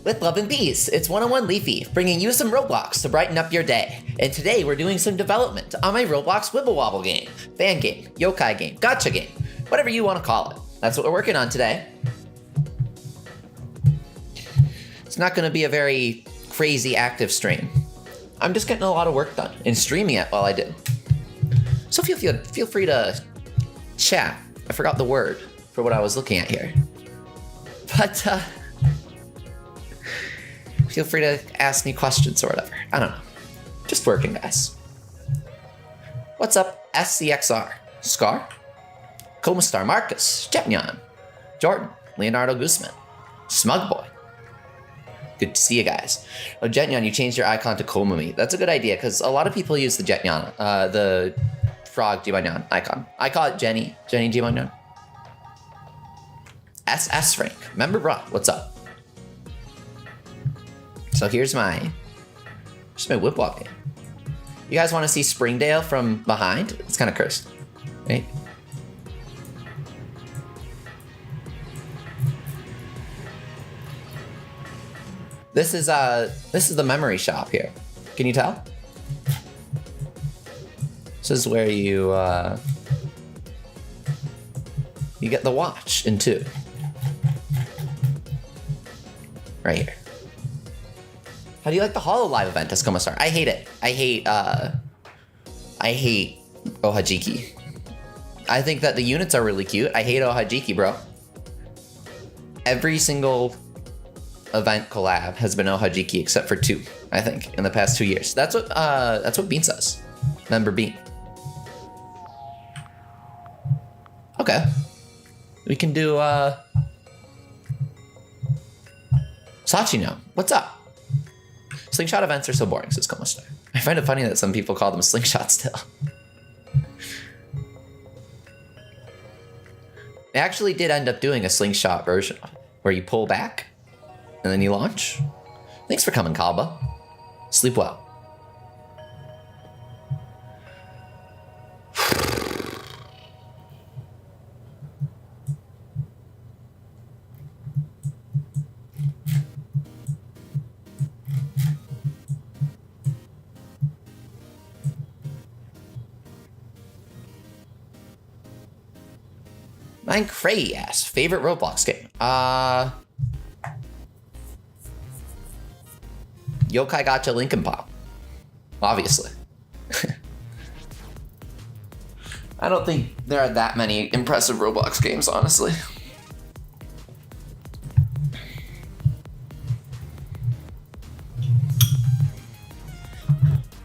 with love and peace. It's one-on-one Leafy, bringing you some Roblox to brighten up your day. And today we're doing some development on my Roblox Wibble Wobble game, fan game, yokai game, gacha game, whatever you want to call it. That's what we're working on today. It's not going to be a very crazy active stream. I'm just getting a lot of work done and streaming it while I do. So feel free to chat. I forgot the word for what I was looking at here. But feel free to ask me questions or whatever. I don't know. Just working, guys. What's up, SCXR? Scar? Coma Star Marcus, Jetnyan, Jordan, Leonardo Guzman, Smug Boy. Good to see you guys. Oh, Jetnyan, you changed your icon to Komami. That's a good idea, because a lot of people use the Jetnyan, the frog Jibanyan icon. I call it Jenny Jibanyan. SS Frank, member bro, what's up? So here's my whip walk game. You guys want to see Springdale from behind? It's kind of cursed, right? This is the memory shop here. Can you tell? This is where you get the watch in 2. Right here. How do you like the HoloLive event, Escomastar? I hate it. I hate Ohajiki. I think that the units are really cute. I hate Ohajiki, bro. Every single event collab has been Ohajiki except for 2, I think, in the past 2 years. That's what BANTZ says. Member Bean. Okay. We can do Sachino. What's up? Slingshot events are so boring, says Komostar. I find it funny that some people call them slingshot still. I actually did end up doing a slingshot version where you pull back and then you launch. Thanks for coming, Kalba. Sleep well. Mine cray ass. Favorite Roblox game? Yokai Watch Lincoln Pop. Obviously. I don't think there are that many impressive Roblox games, honestly.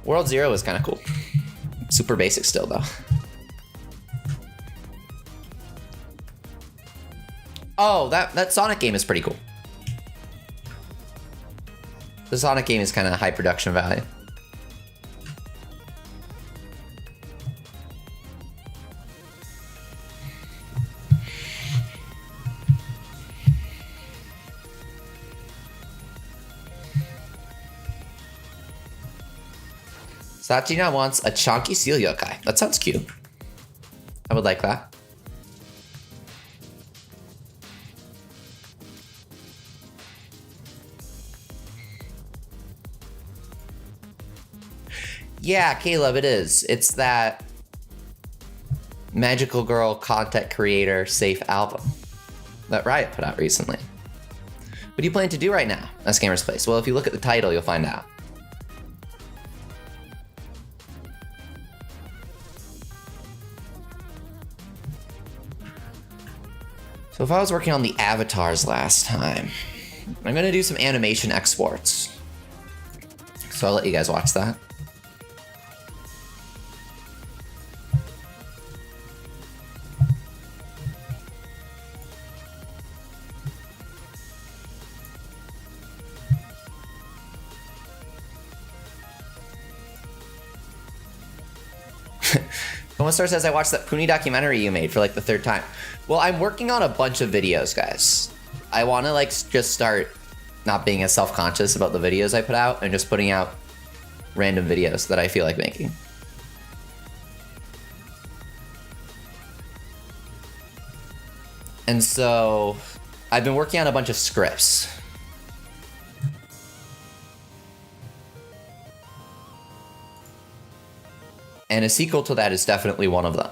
World Zero is kind of cool. Super basic still, though. Oh, that Sonic game is pretty cool. The Sonic game is kind of high production value. Sachina wants a chunky seal yokai. That sounds cute. I would like that. Yeah, Caleb, it is. It's that Magical Girl content creator safe album that Riot put out recently. What do you plan to do right now? That's Gamer's Place. Well, if you look at the title, you'll find out. So if I was working on the avatars last time, I'm gonna do some animation exports. So I'll let you guys watch that. Star says, I watched that Puni documentary you made for like the 3rd time. Well, I'm working on a bunch of videos, guys. I want to like just start not being as self-conscious about the videos I put out and just putting out random videos that I feel like making. And so I've been working on a bunch of scripts. And a sequel to that is definitely one of them.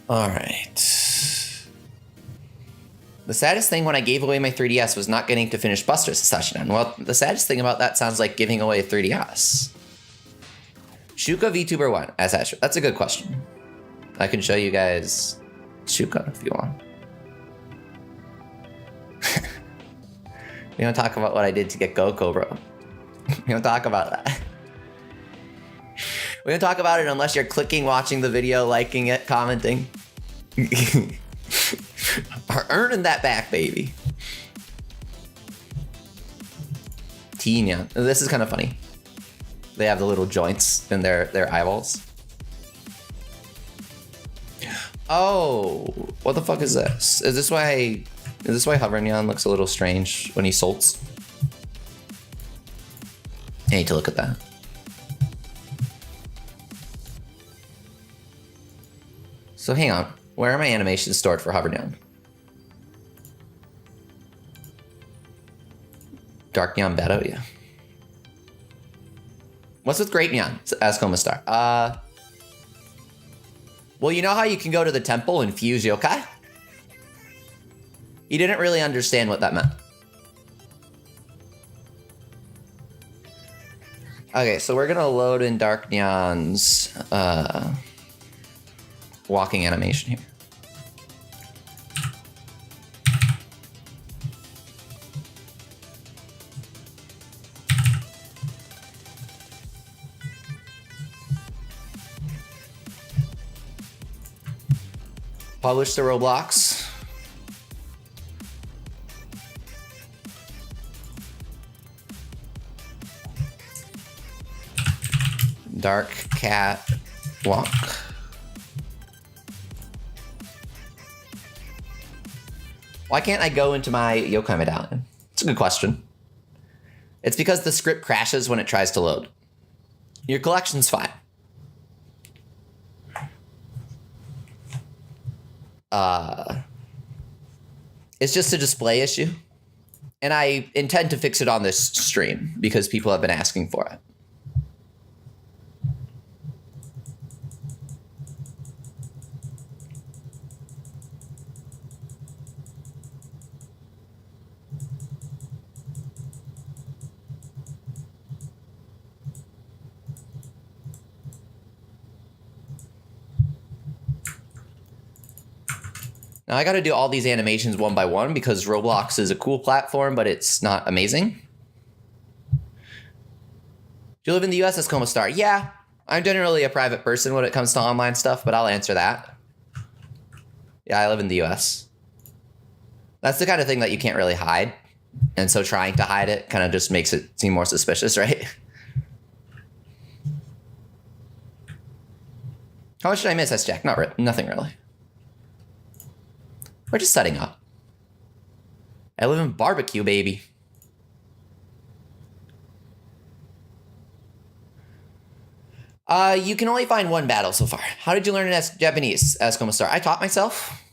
All right. The saddest thing when I gave away my 3DS was not getting to finish Buster's session. Well, the saddest thing about that sounds like giving away a 3DS. Shuka VTuber 1 as Asher. That's a good question. I can show you guys Shuka if you want. We don't talk about what I did to get Goku, bro. We don't talk about that. We don't talk about it unless you're clicking, watching the video, liking it, commenting. Earning that back, baby. Tina. This is kind of funny. They have the little joints in their eyeballs. Oh, what the fuck is this? Is this why Hovernyan looks a little strange when he salts? I need to look at that. So hang on, where are my animations stored for Hovernyan? Dark Nyan Beto, yeah. What's with Great Nyan? Ask Homastar. Well, you know how you can go to the temple and fuse yokai? He didn't really understand what that meant. Okay, so we're gonna load in Dark Nyan's walking animation here. Publish to Roblox. Dark cat walk. Why can't I go into my yokai medallion? It's a good question. It's because the script crashes when it tries to load. Your collection's fine. It's just a display issue. And I intend to fix it on this stream because people have been asking for it. Now I got to do all these animations one by one because Roblox is a cool platform, but it's not amazing. Do you live in the US as Coma Star? Yeah, I'm generally a private person when it comes to online stuff, but I'll answer that. Yeah, I live in the US. That's the kind of thing that you can't really hide. And so trying to hide it kind of just makes it seem more suspicious, right? How much did I miss, S Jack? Nothing really. We're just setting up. I live in barbecue, baby. You can only find one battle so far. How did you learn Japanese as Coma Star? I taught myself.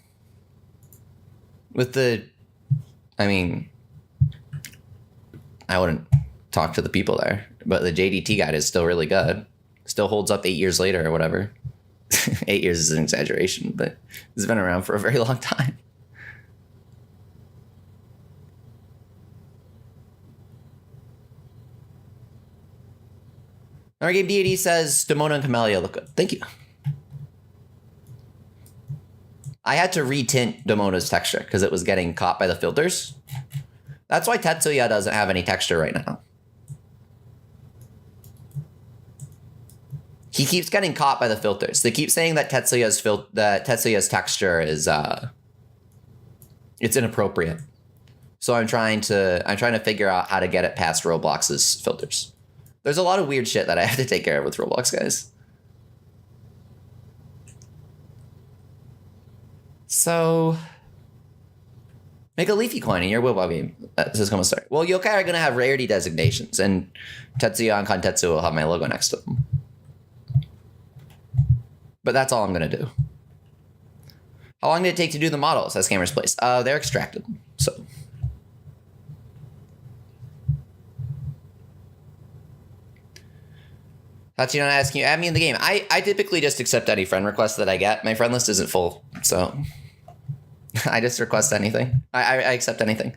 With the, I mean, I wouldn't talk to the people there, but the JDT guide is still really good. Still holds up 8 years later or whatever. 8 years is an exaggeration, but it's been around for a very long time. Our game deity says Demona and Camellia look good. Thank you. I had to retint Demona's texture because it was getting caught by the filters. That's why Tetsuya doesn't have any texture right now. He keeps getting caught by the filters. They keep saying that Tetsuya's texture is it's inappropriate. So I'm trying to figure out how to get it past Roblox's filters. There's a lot of weird shit that I have to take care of with Roblox, guys. So, make a leafy coin in your Wilbog game. This is going to start. Well, yokai are going to have rarity designations, and Tetsuya and Kontetsu will have my logo next to them. But that's all I'm going to do. How long did it take to do the models as Gamers Place? They're extracted, so. Tatiana asking you, add me in the game. I typically just accept any friend request that I get. My friend list isn't full, so I just request anything. I accept anything.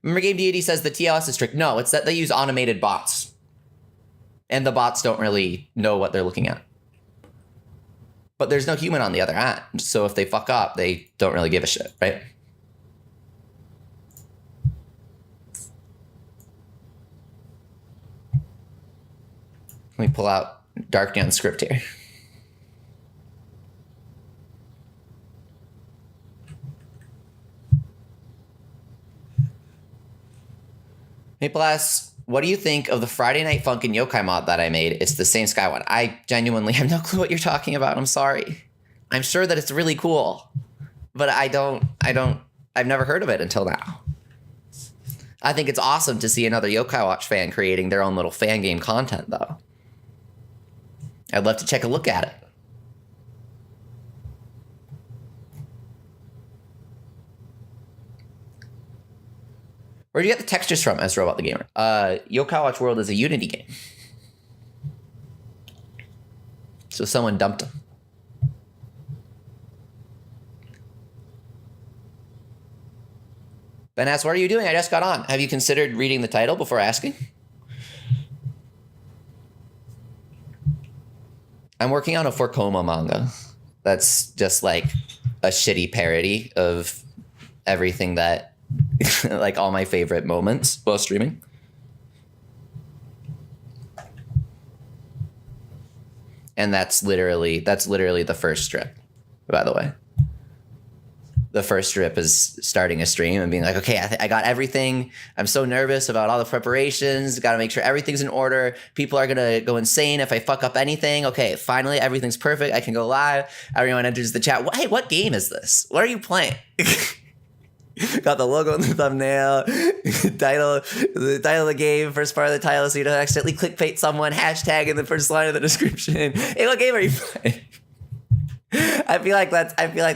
Remember Game Deity says the TLS is strict. No, it's that they use automated bots. And the bots don't really know what they're looking at. But there's no human on the other end. So if they fuck up, they don't really give a shit, right? Let me pull out Dark Neon script here. Maple asks, what do you think of the Friday Night Funkin' Yokai mod that I made? It's the same Sky one. I genuinely have no clue what you're talking about. I'm sorry. I'm sure that it's really cool, but I've never heard of it until now. I think it's awesome to see another Yokai Watch fan creating their own little fan game content, though. I'd love to take a look at it. Where'd you get the textures from, as Robot the Gamer? Yokai Watch World is a Unity game. So someone dumped them. Ben asks, what are you doing? I just got on. Have you considered reading the title before asking? I'm working on a Forcoma manga. That's just like a shitty parody of everything that like all my favorite moments while streaming. And that's literally the first strip, by the way. The first strip is starting a stream and being like, okay, I got everything. I'm so nervous about all the preparations. Got to make sure everything's in order. People are going to go insane if I fuck up anything. Okay, finally, everything's perfect. I can go live. Everyone enters the chat. Hey, what game is this? What are you playing? Got the logo in the thumbnail, the title of the game, first part of the title, so you don't accidentally clickbait someone, hashtag in the first line of the description. Hey, what game are you playing? I feel like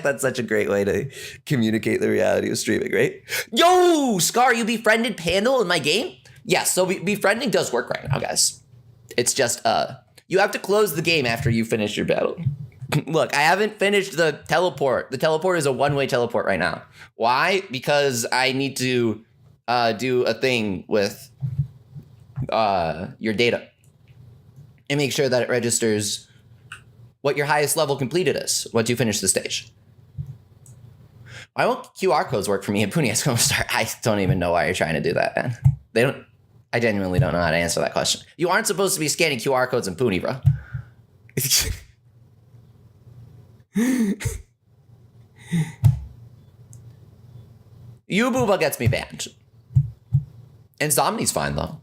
that's such a great way to communicate the reality of streaming, right? Yo, Scar, you befriended Pandal in my game? Yes, so befriending does work right now, guys. It's just you have to close the game after you finish your battle. Look, I haven't finished the teleport. The teleport is a one-way teleport right now. Why? Because I need to do a thing with your data and make sure that it registers what your highest level completed is once you finish the stage. Why won't QR codes work for me in Puni? I don't even know why you're trying to do that, man. They don't. I genuinely don't know how to answer that question. You aren't supposed to be scanning QR codes in Puni, bro. Yububa gets me banned. And Zomni's fine, though.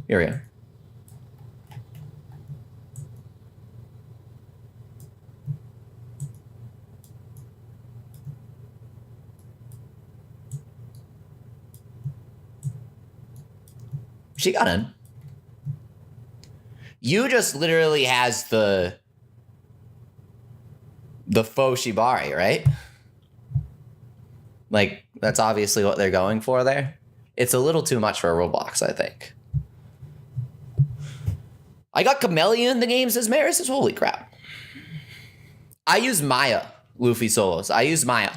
Here we go. She got in. You just literally has the faux shibari, right? Like, that's obviously what they're going for there. It's a little too much for Roblox, I think. I got Chameleon in the game, says Maris. Holy crap. I use Maya, Luffy solos. I use Maya.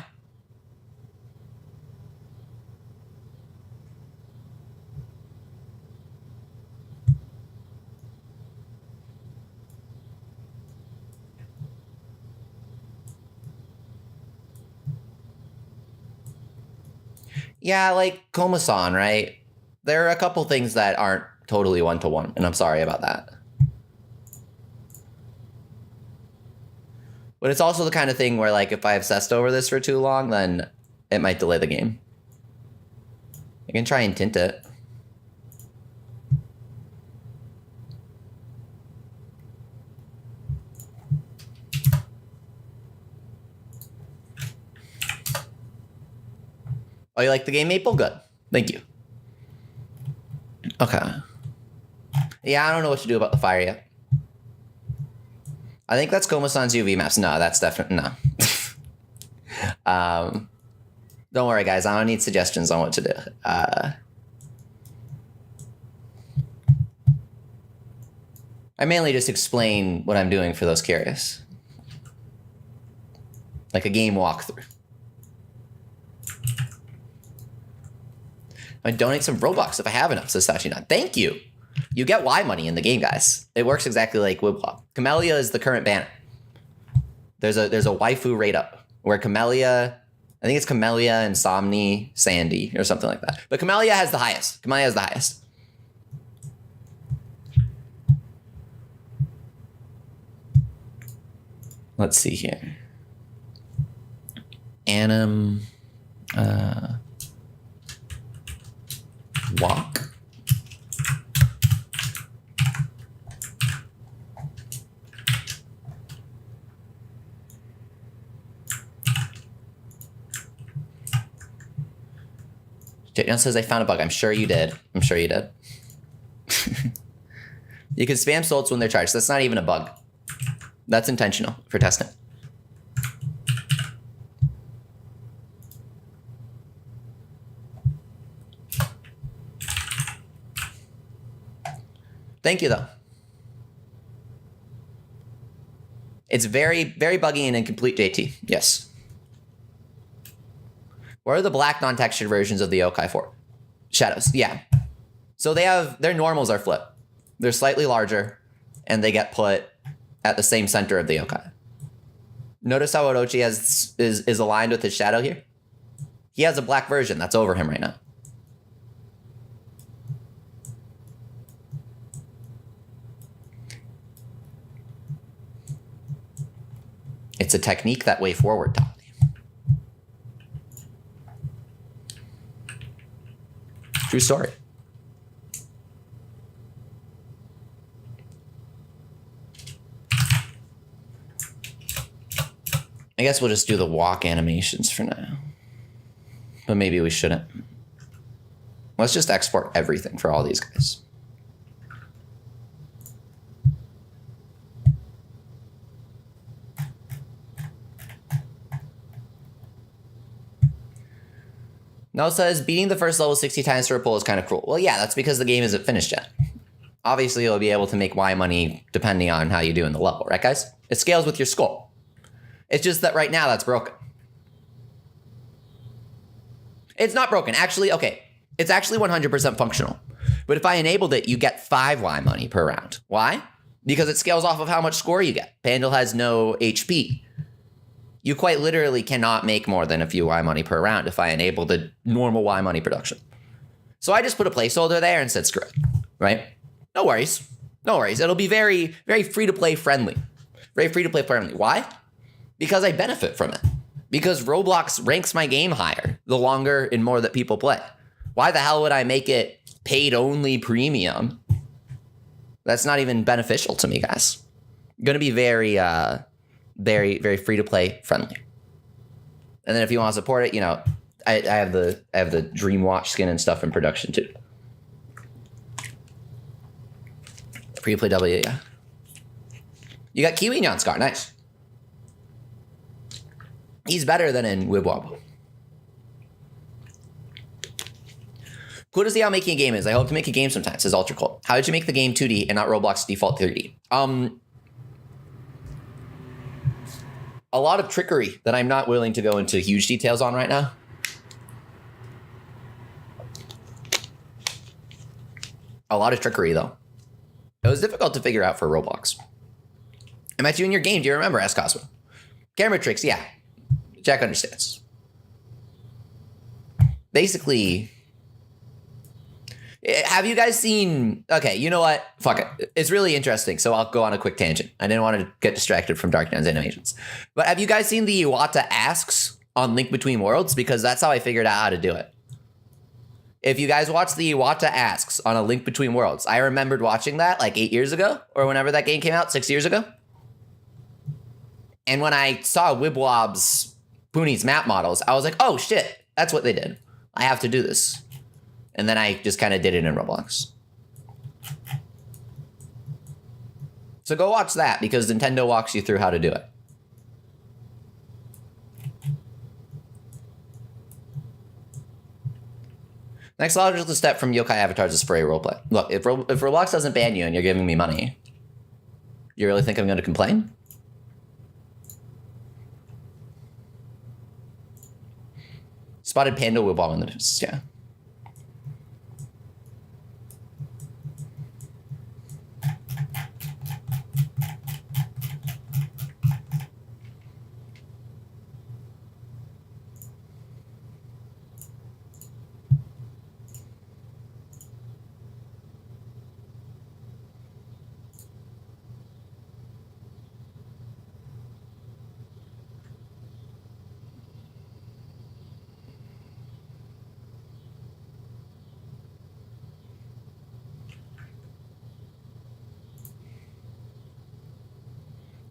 Yeah, like Komasan, right? There are a couple things that aren't totally one-to-one, and I'm sorry about that. But it's also the kind of thing where, like, if I obsessed over this for too long, then it might delay the game. I can try and tint it. Oh, you like the game, Maple? Good. Thank you. Okay. Yeah, I don't know what to do about the fire yet. I think that's Komo-san's UV maps. No, that's definitely no. Don't worry, guys. I don't need suggestions on what to do. I mainly just explain what I'm doing for those curious. Like a game walkthrough. I donate some Robux if I have enough, says Sashinan. Thank you. You get Y money in the game, guys. It works exactly like Woodblock. Camellia is the current banner. There's a waifu rate up where Camellia, I think it's Camellia, Insomni, Sandy, or something like that. But Camellia has the highest. Camellia has the highest. Let's see here. Anim, walk. Jayden says I found a bug. I'm sure you did. I'm sure you did. You can spam salts when they're charged. That's not even a bug. That's intentional for testing. Thank you, though. It's very, very buggy and incomplete, JT. Yes. What are the black non-textured versions of the yokai for? Shadows, yeah. So they have, their normals are flipped. They're slightly larger, and they get put at the same center of the yokai. Notice how Orochi is aligned with his shadow here? He has a black version that's over him right now. It's a technique that way forward, Dolly. True story. I guess we'll just do the walk animations for now. But maybe we shouldn't. Let's just export everything for all these guys. No says beating the first level 60 times for a pull is kind of cruel. Well, yeah, that's because the game isn't finished yet. Obviously, you'll be able to make Y money depending on how you do in the level, right, guys? It scales with your skull. It's just that right now that's broken. It's not broken. Actually, okay, it's actually 100% functional. But if I enabled it, you get 5 Y money per round. Why? Because it scales off of how much score you get. Pandal has no HP. You quite literally cannot make more than a few Y money per round if I enable the normal Y money production. So I just put a placeholder there and said, screw it, right? No worries. No worries. It'll be very, very free-to-play friendly. Very free-to-play friendly. Why? Because I benefit from it. Because Roblox ranks my game higher the longer and more that people play. Why the hell would I make it paid-only premium? That's not even beneficial to me, guys. Going to be very... very, very free to play friendly. And then if you want to support it, you know, I have the Dream Watch skin and stuff in production too. Free to play W, yeah. You got Kiwi Nyan Scar, nice. He's better than in Wibwab. Cool to see how making a game is. I hope to make a game sometime, says Ultra Cold. How did you make the game 2D and not Roblox default 3D? A lot of trickery that I'm not willing to go into huge details on right now. A lot of trickery, though. It was difficult to figure out for Roblox. I met you in your game. Do you remember? Ask Cosmo. Camera tricks, yeah. Jack understands. Basically... Have you guys seen... Okay, you know what? Fuck it. It's really interesting, so I'll go on a quick tangent. I didn't want to get distracted from Dark Knight's animations. But have you guys seen the Iwata Asks on Link Between Worlds? Because that's how I figured out how to do it. If you guys watch the Iwata Asks on A Link Between Worlds, I remembered watching that like 8 years ago, or whenever that game came out, 6 years ago. And when I saw Wibwob's Poonies map models, I was like, oh shit, that's what they did. I have to do this. And then I just kind of did it in Roblox. So go watch that because Nintendo walks you through how to do it. Next logical step from yokai avatars is furry roleplay. Look, if Roblox doesn't ban you and you're giving me money, you really think I'm going to complain? Spotted panda will bomb in the distance, yeah.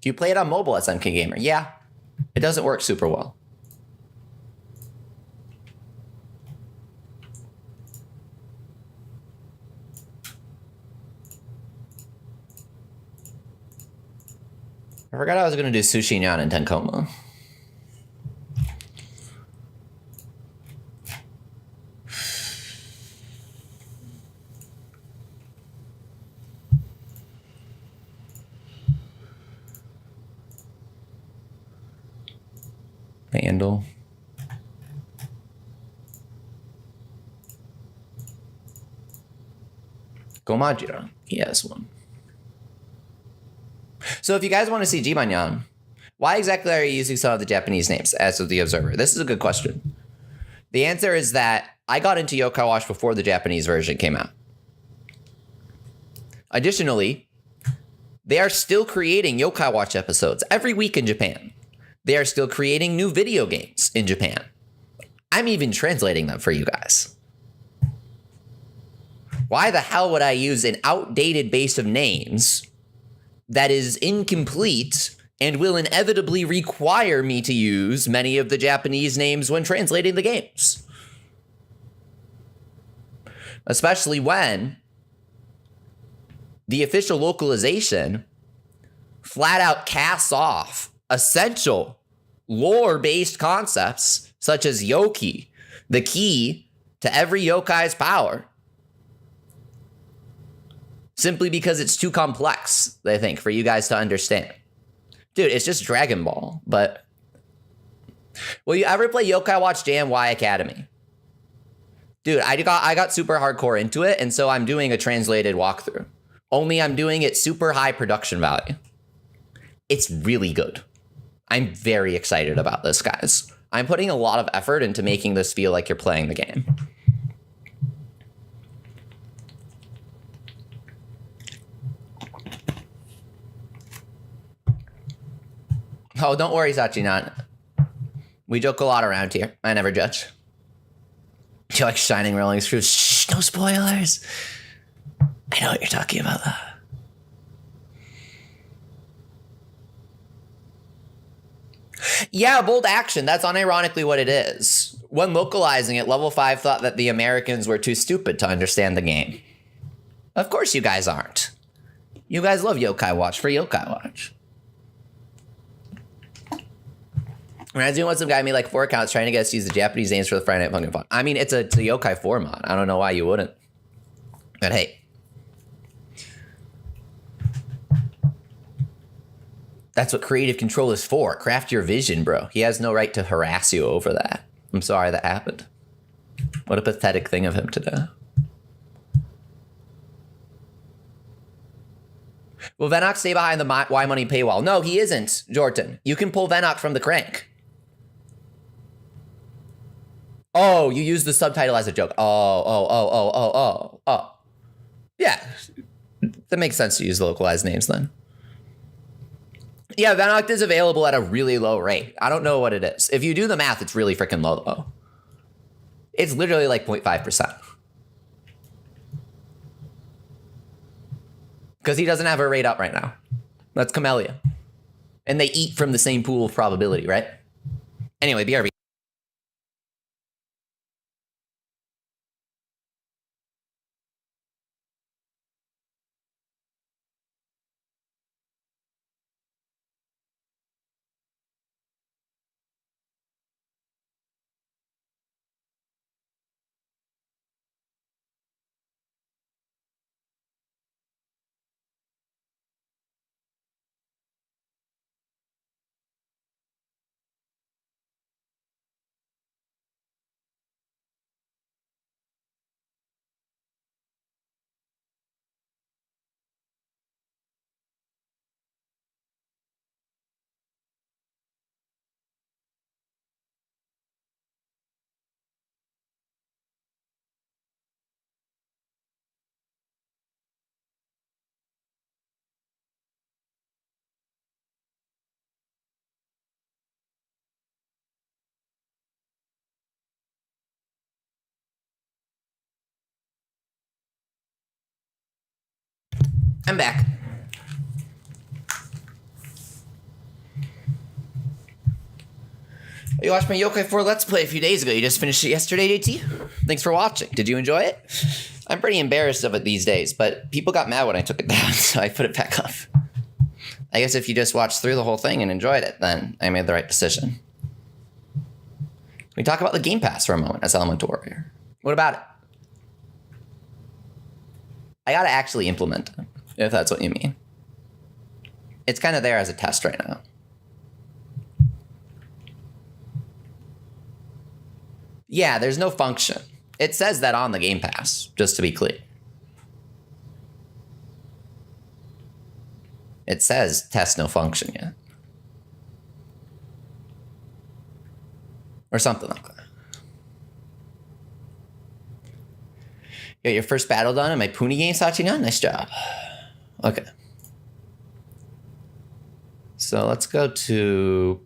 Do you play it on mobile as MK Gamer? Yeah. It doesn't work super well. I forgot I was going to do Sushi Nyan and Tenkoma. Vandal. Gomajira. He has one. So if you guys want to see Jibanyan, why exactly are you using some of the Japanese names as of the observer? This is a good question. The answer is that I got into Yokai Watch before the Japanese version came out. Additionally, they are still creating Yokai Watch episodes every week in Japan. They are still creating new video games in Japan. I'm even translating them for you guys. Why the hell would I use an outdated base of names that is incomplete and will inevitably require me to use many of the Japanese names when translating the games? Especially when the official localization flat out casts off essential lore-based concepts such as Yoki, the key to every yokai's power, simply because it's too complex, I think, for you guys to understand. Dude, it's just Dragon Ball, but will you ever play Yokai Watch Jam Y Academy? Dude, I got super hardcore into it, and so I'm doing a translated walkthrough. Only I'm doing it super high production value. It's really good. I'm very excited about this, guys. I'm putting a lot of effort into making this feel like you're playing the game. Oh, don't worry, Sachinan. We joke a lot around here. I never judge. You like Shining Rolling Screws? Shh, no spoilers. I know what you're talking about, though. Yeah, bold action. That's unironically what it is. When localizing it, Level 5 thought that the Americans were too stupid to understand the game. Of course you guys aren't. You guys love Yokai Watch for Yokai Watch. When I was doing what some guy made like 4 accounts trying to get us to use the Japanese names for the Friday Night Funkin' Fun. I mean, it's a Yokai 4 mod. I don't know why you wouldn't. But hey. That's what creative control is for. Craft your vision, bro. He has no right to harass you over that. I'm sorry that happened. What a pathetic thing of him to do. Will Venok stay behind the Y Money paywall? No, he isn't, Jordan. You can pull Venok from the crank. Oh, you use the subtitle as a joke. Oh. Yeah. That makes sense to use localized names then. Yeah, Venoct is available at a really low rate. I don't know what it is. If you do the math, it's really freaking low, though. It's literally like 0.5%. Because he doesn't have a rate up right now. That's Camellia. And they eat from the same pool of probability, right? Anyway, BRB. I'm back. You watched my Yokai 4 Let's Play a few days ago. You just finished it yesterday, JT? Thanks for watching. Did you enjoy it? I'm pretty embarrassed of it these days, but people got mad when I took it down, so I put it back up. I guess if you just watched through the whole thing and enjoyed it, then I made the right decision. We talk about the Game Pass for a moment as Elemental Warrior. What about it? I gotta actually implement it, if that's what you mean. It's kind of there as a test right now. Yeah, there's no function. It says that on the Game Pass, just to be clear. It says test no function yet. Or something like that. You got your first battle done in my Puni game, Sachinan? Nice job. Okay. So let's go to...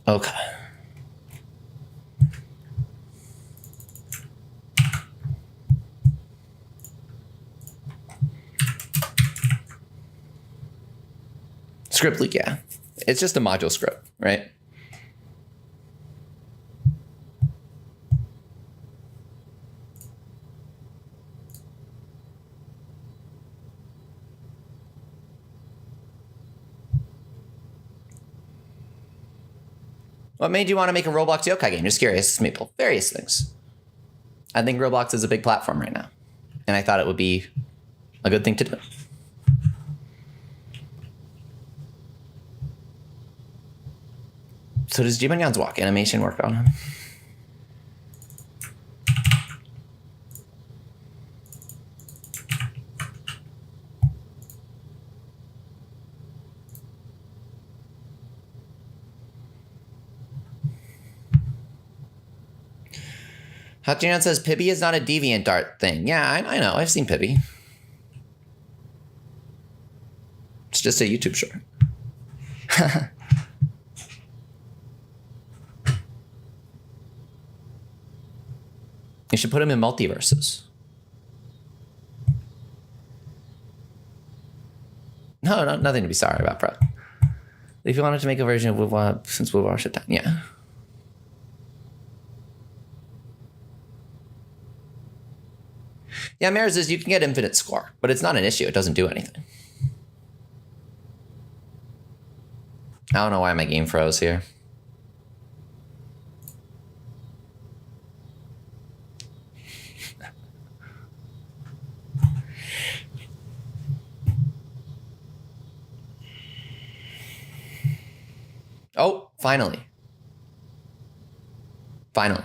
Okay. Script leak, yeah. It's just a module script, right? What made you want to make a Roblox Yokai game? Just curious, Maple. Various things. I think Roblox is a big platform right now, and I thought it would be a good thing to do. So does Jibanyan's walk animation work on him? Hachinan says Pibby is not a DeviantArt thing. Yeah, I know. I've seen Pibby. It's just a YouTube short. You should put him in multiverses. No, nothing to be sorry about, bro. If you wanted to make a version of WoW since WoW shut down, yeah. Yeah, Mara says you can get infinite score, but it's not an issue. It doesn't do anything. I don't know why my game froze here. Oh, finally. Finally.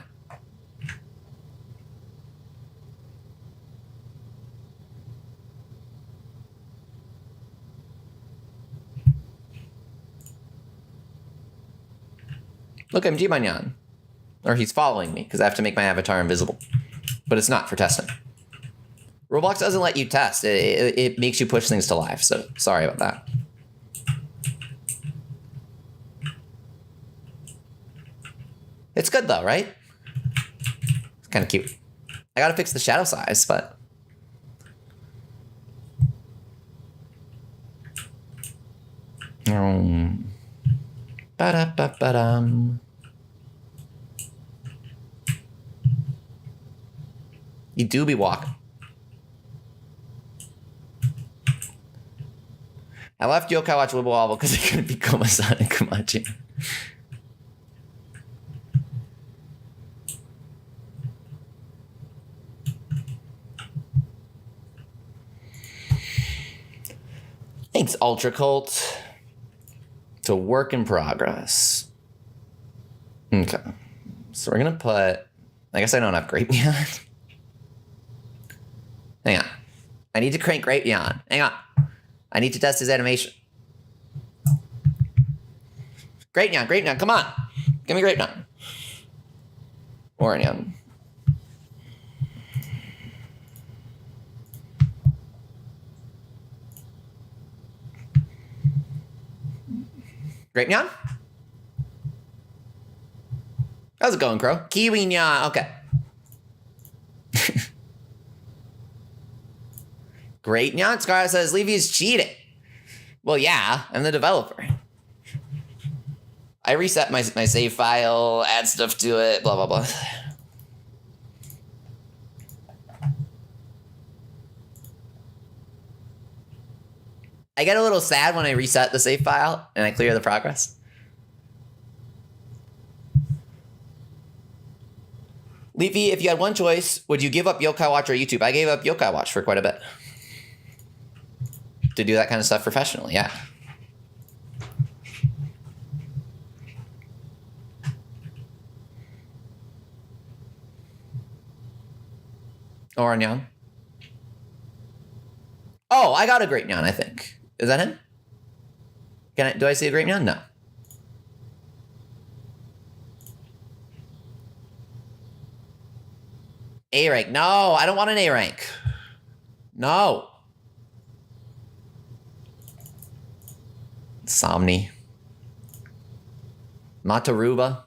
Look, I'm Jibanyan. Or he's following me, because I have to make my avatar invisible. But it's not for testing. Roblox doesn't let you test. It makes you push things to live, so sorry about that. It's good though, right? It's kind of cute. I gotta fix the shadow size, but... Ba-da-ba-ba-dum. You do be walking. I left Yokai Watch Wibble Wobble because it couldn't be Koma-san and Kumachi. Thanks, Ultra Cult. It's a work in progress. Okay. So we're gonna put, I guess I don't have Grape Neon. Hang on. I need to crank Grape Neon. Hang on. I need to test his animation. Grape Neon, come on. Give me Grape Neon. Or Neon. Grape Neon? How's it going, Crow? Kiwi Neon, okay. Grape Neon? Scar says Levy's cheating. Well, yeah, I'm the developer. I reset my save file, add stuff to it, blah, blah, blah. I get a little sad when I reset the save file and I clear the progress. Leafy, if you had one choice, would you give up Yokai Watch or YouTube? I gave up Yokai Watch for quite a bit. To do that kind of stuff professionally, yeah. Or Nyan. Oh, I got a Great Nyan, I think. Is that him? Do I see a Great Nyan? No. A rank. No, I don't want an A rank. No. Somni. Mataruba.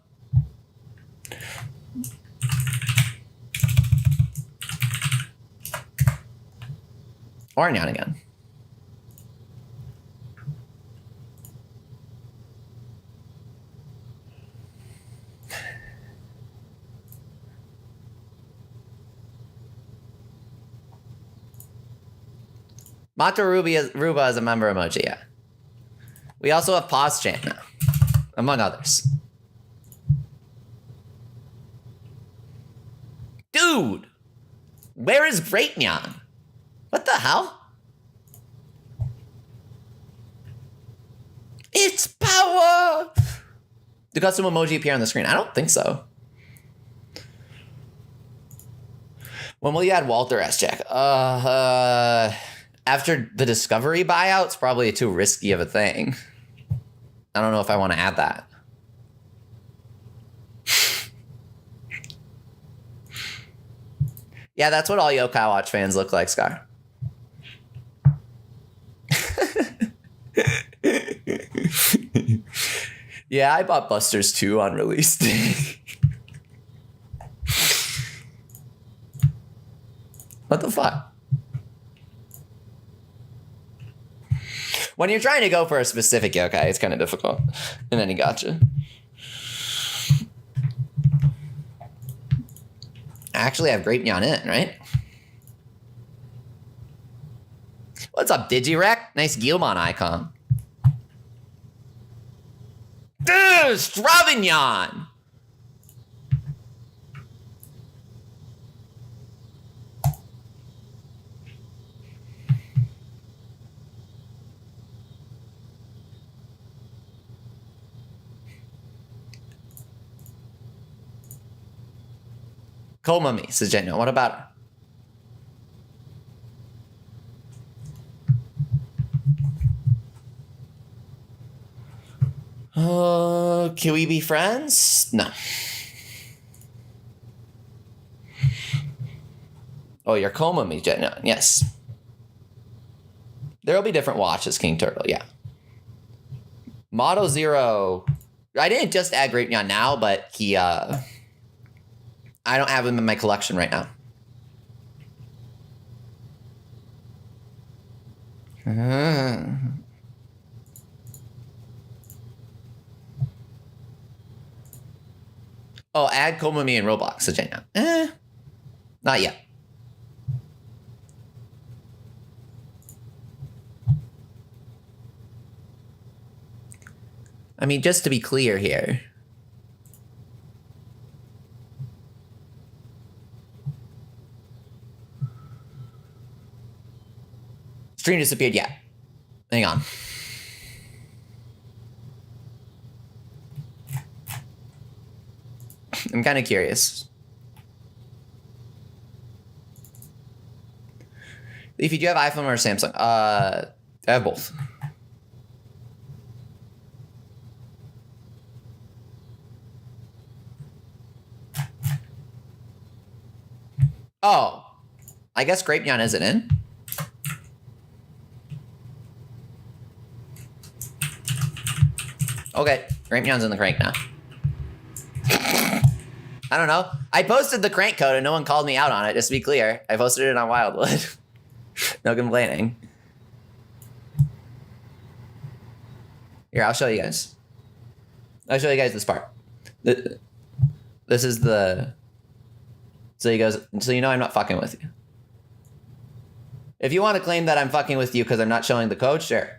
Or Nyan again. Ruba is a member emoji, yeah. We also have Pause Chant now, among others. Dude! Where is Great Nyan? What the hell? It's power! Do custom emoji appear on the screen? I don't think so. When will you add Walter S. Jack? After the Discovery buyout, it's probably too risky of a thing. I don't know if I want to add that. Yeah, that's what all Yokai Watch fans look like, Scar. Yeah, I bought Busters 2 on release day. What the fuck? When you're trying to go for a specific yokai, it's kind of difficult in any gacha. I actually have Great Nyan in, right? What's up, Digirec? Nice Gilmon icon. Dude, Stravignon! Komami, says Jenyo. What about her? Can we be friends? No. Oh, you're Komami, Jenyo. Yes. There'll be different watches, King Turtle, yeah. Moto Zero. I didn't just add Great Nyan now, but he, I don't have him in my collection right now. Oh, add Komami in Roblox, Sajena. Not yet. I mean, just to be clear here. Stream disappeared, yeah. Hang on. I'm kind of curious. Leafy, do you have iPhone or Samsung? I have both. Oh, I guess Grapeyon isn't in. Okay, Grapeyon's in the crank now. I don't know. I posted the crank code and no one called me out on it, just to be clear. I posted it on Wildwood. No complaining. Here, I'll show you guys. I'll show you guys this part. This is the... So he goes, so you know I'm not fucking with you. If you want to claim that I'm fucking with you because I'm not showing the code, sure.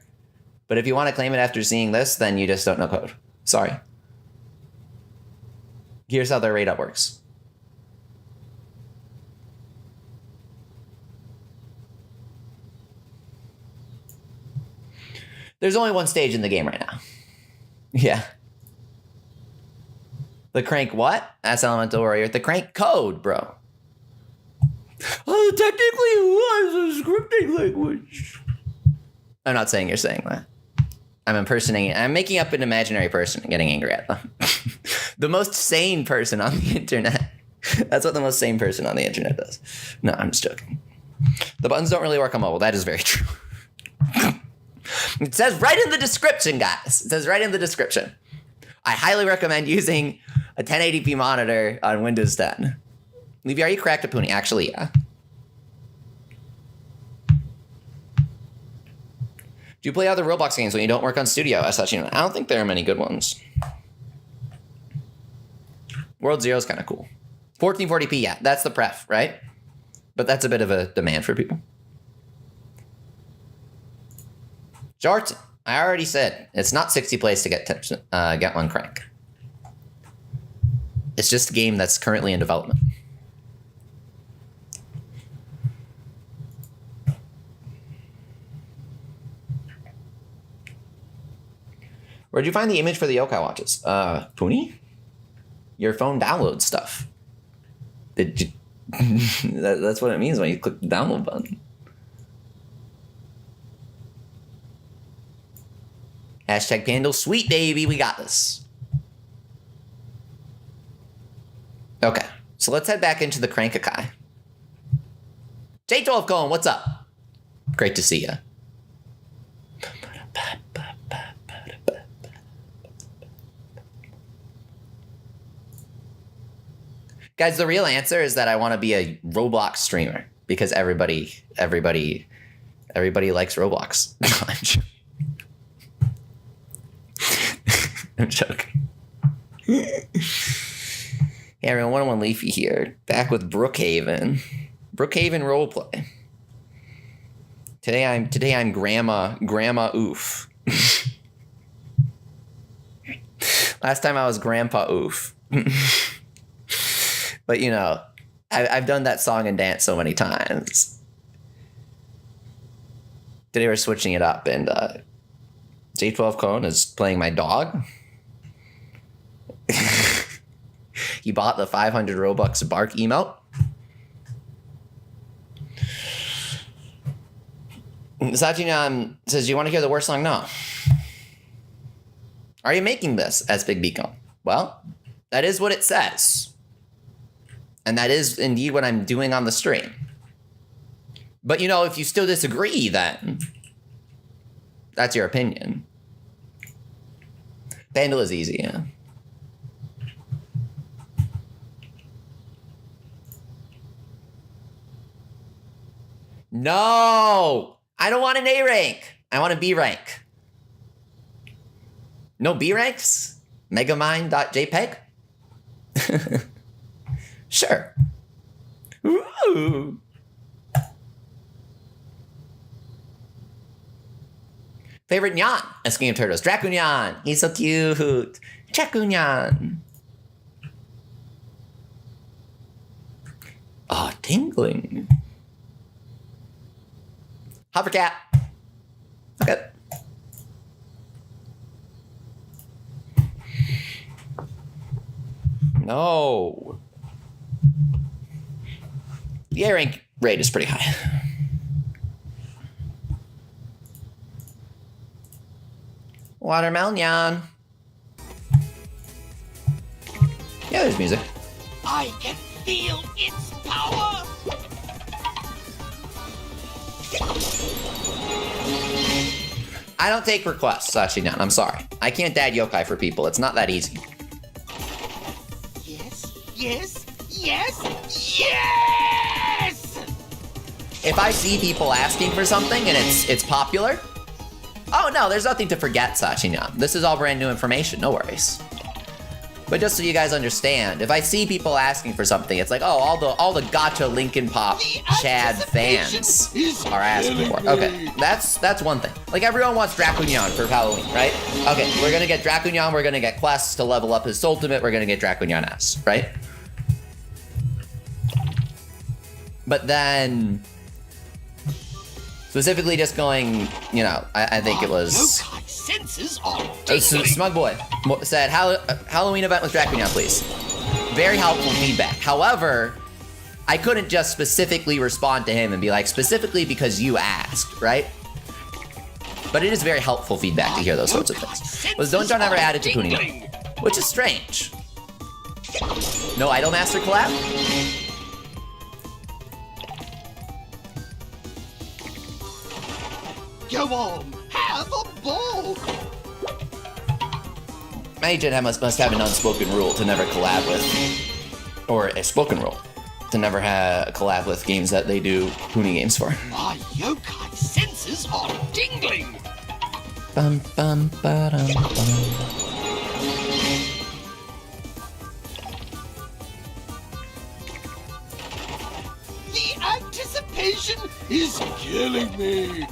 But if you want to claim it after seeing this, then you just don't know code. Sorry. Here's how their rate up works. There's only one stage in the game right now. Yeah. The crank what? That's Elemental Warrior. The crank code, bro. Oh, technically, it was a scripting language. I'm not saying you're saying that. I'm impersonating. I'm making up an imaginary person and getting angry at them. The most sane person on the internet. That's what the most sane person on the internet does. No, I'm just joking. The buttons don't really work on mobile. That is very true. It says right in the description, guys. It says right in the description. I highly recommend using a 1080p monitor on Windows 10. Levy, are you correct, Apuni? Actually, yeah. Do you play other Roblox games when you don't work on studio? As such, you know, I don't think there are many good ones. World Zero is kind of cool. 1440p, yeah, that's the pref, right? But that's a bit of a demand for people. Jordan, I already said it's not 60 plays to get one crank. It's just a game that's currently in development. Where'd you find the image for the Yokai Watches? Puni? Your phone downloads stuff. Did you... That's what it means when you click the download button. Hashtag Pandal, sweet baby, we got this. Okay, so let's head back into the Crankakai. J12 Cohen, what's up? Great to see you. Guys, the real answer is that I want to be a Roblox streamer because everybody likes Roblox. I'm joking. Hey everyone, 101 Leafy here, back with Brookhaven. Brookhaven roleplay. Today I'm Grandma Oof. Last time I was Grandpa Oof. But you know, I've done that song and dance so many times. Today we're switching it up, and J12 Cone is playing my dog. He bought the 500 Robux bark emote. Sachinan says, "Do you want to hear the worst song?" No. Are you making this as Big Beacon? Well, that is what it says. And that is indeed what I'm doing on the stream. But you know, if you still disagree, then that's your opinion. Vandal is easy, yeah. No! I don't want an A rank. I want a B rank. No B ranks? Megamind.jpg? Sure. Ooh. Favorite Nyan? Asking of Turtles. Drakunyan. He's so cute. Chakunyan. Oh, tingling. Hovercat. Okay. No. The A rank rate is pretty high. Watermelon. Yeah, there's music. I can feel its power. I don't take requests, actually, I'm sorry. I can't add yokai for people. It's not that easy. Yes. Yes! If I see people asking for something and it's popular, oh no, there's nothing to forget, Sachina. This is all brand new information, no worries. But just so you guys understand, if I see people asking for something, it's like, oh, all the Gacha Linkin Pop Chad fans are asking for it. Okay, that's one thing. Like, everyone wants Dracunyan for Halloween, right? Okay, we're gonna get Dracunyan, we're gonna get quests to level up his ultimate, we're gonna get Dracunyan S, right? But then, specifically just going, you know, I think it was... Smug Boy said, Halloween event with Dracunyan, please. Very helpful feedback. However, I couldn't just specifically respond to him and be like, specifically because you asked, right? But it is very helpful feedback to hear those sorts of things. Was Don't John ever added to Kunio? Which is strange. No Idolmaster collab? Go on, have a ball! Agent must have an unspoken rule to never collab with, or a spoken rule to never have collab with games that they do Puni games for. My yokai senses are tingling! Bum bum ba-dum bum. The anticipation is killing me!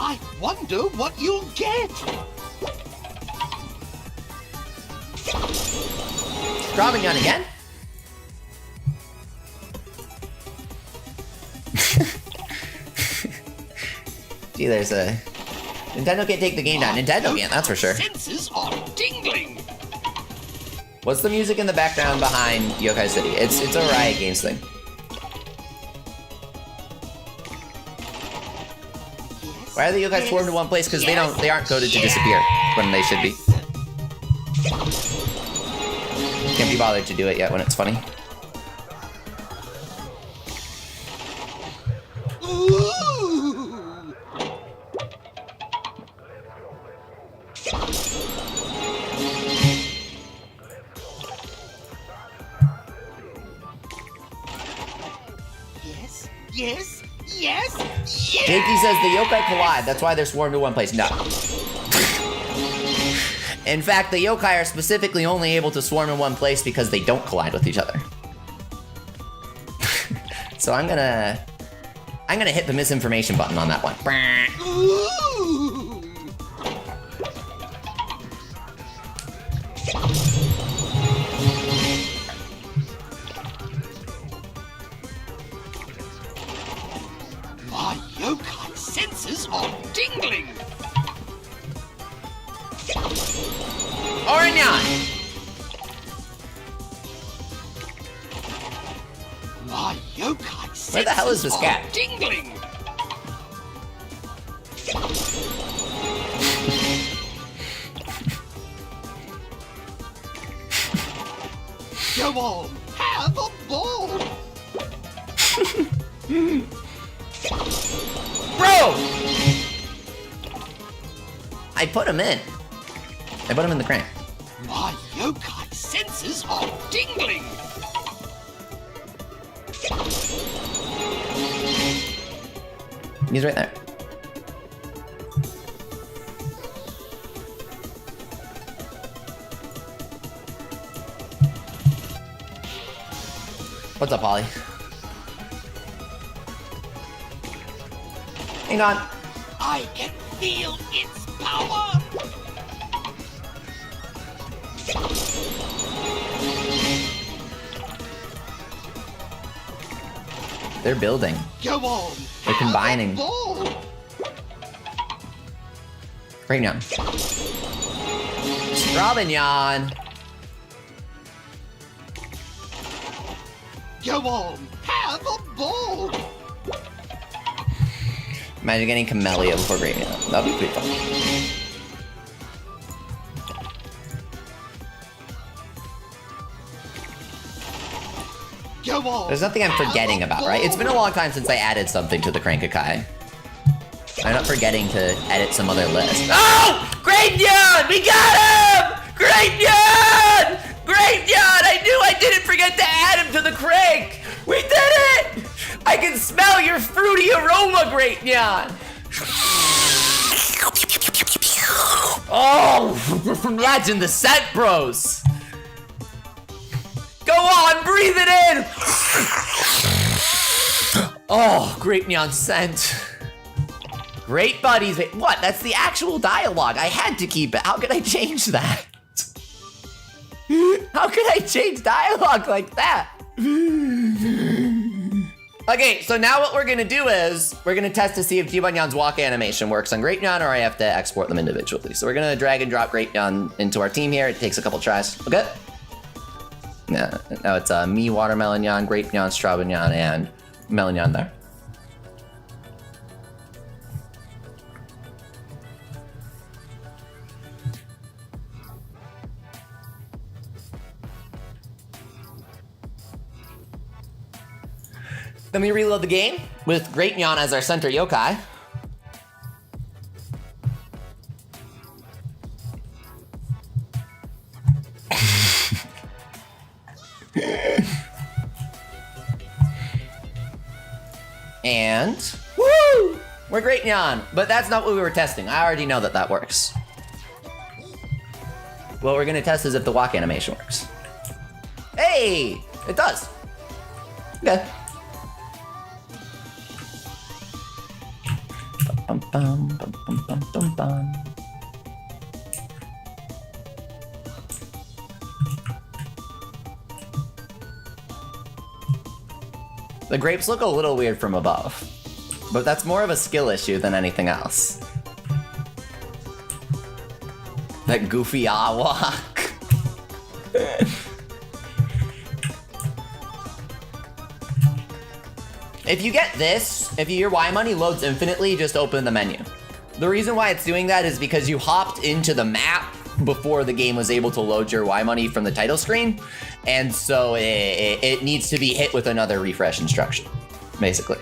I wonder what you'll get! Robinyan again? Gee, there's a... Nintendo can't take the game down. Nintendo can't, that's for sure. Senses are tingling! What's the music in the background behind Yokai City? It's a Riot Games thing. Why are the yokai swarmed in one place? Because they aren't coded to disappear when they should be. Can't be bothered to do it yet when it's funny. Yes! Jakey says the yokai collide, that's why they're swarmed in one place. No. In fact, the yokai are specifically only able to swarm in one place because they don't collide with each other. So I'm gonna hit the misinformation button on that one. My yokai senses are tingling! Oranyan! My yokai senses Where the hell is this cat? are tingling! Go on, have a ball! Bro! I put him in. I put him in the crank. My yokai senses are tingling! He's right there. What's up, Holly? Hang on. I can feel its power! They're building. Go on. They're combining. Have a ball. Great Nyan. Robinyan. Go on. Have a ball. Imagine getting Camellia before Great Nyan. That'd be pretty fun. Go on. There's nothing I'm forgetting about, right? It's been a long time since I added something to the Crank-a-kai. I'm not forgetting to edit some other list. Oh! Great Nyan! We got him! Great Nyan! Great Nyan! I knew I didn't forget to add him to the crank! We did it! I can smell your fruity aroma, Great Nyan! Oh! Imagine the scent, bros! Go on, breathe it in! Oh, Great Nyan scent. Great buddies. Wait, what? That's the actual dialogue. I had to keep it. How could I change that? How could I change dialogue like that? Okay, so now what we're gonna do is we're gonna test to see if Jibanyan's walk animation works on Great Nyan or I have to export them individually. So we're gonna drag and drop Great Nyan into our team here. It takes a couple tries. Okay. Yeah, now it's me, Watermelon Nyan, Great Nyan, Strawberry Nyan, and Melon Nyan there. Then we reload the game with Great Nyan as our center yokai. And woo! We're Great Nyan, but that's not what we were testing. I already know that that works. What we're gonna test is if the walk animation works. Hey, it does. Okay. Bum, bum, bum, bum, bum, bum, bum. The grapes look a little weird from above, but that's more of a skill issue than anything else. That goofy walk. If you get this, if your Y money loads infinitely, just open the menu. The reason why it's doing that is because you hopped into the map before the game was able to load your Y money from the title screen. And so it needs to be hit with another refresh instruction, basically.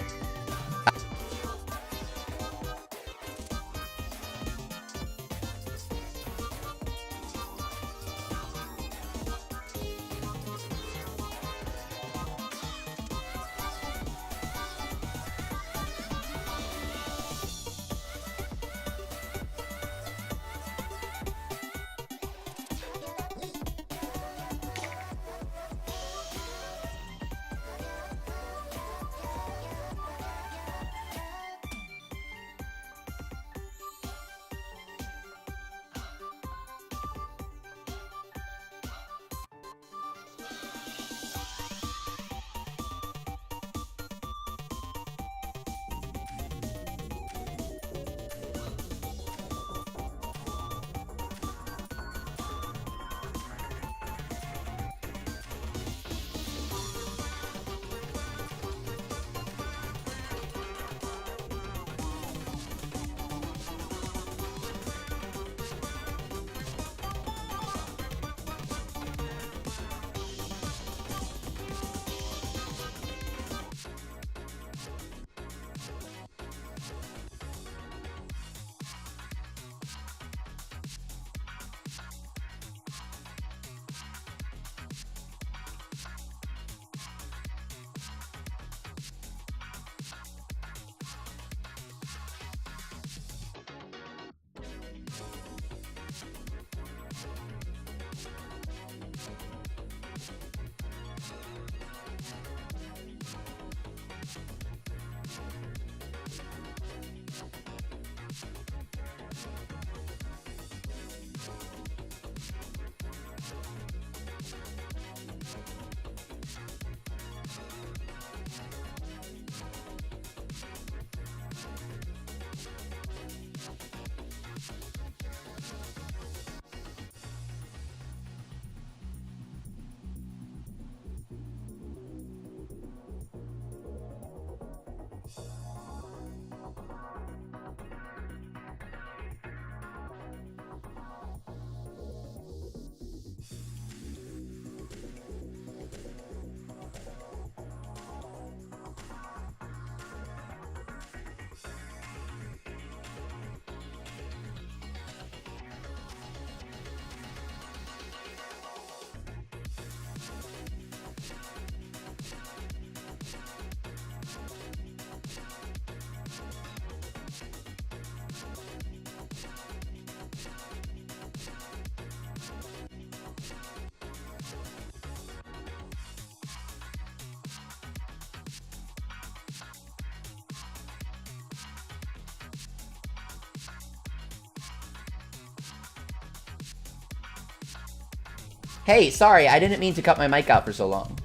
Hey, sorry, I didn't mean to cut my mic out for so long.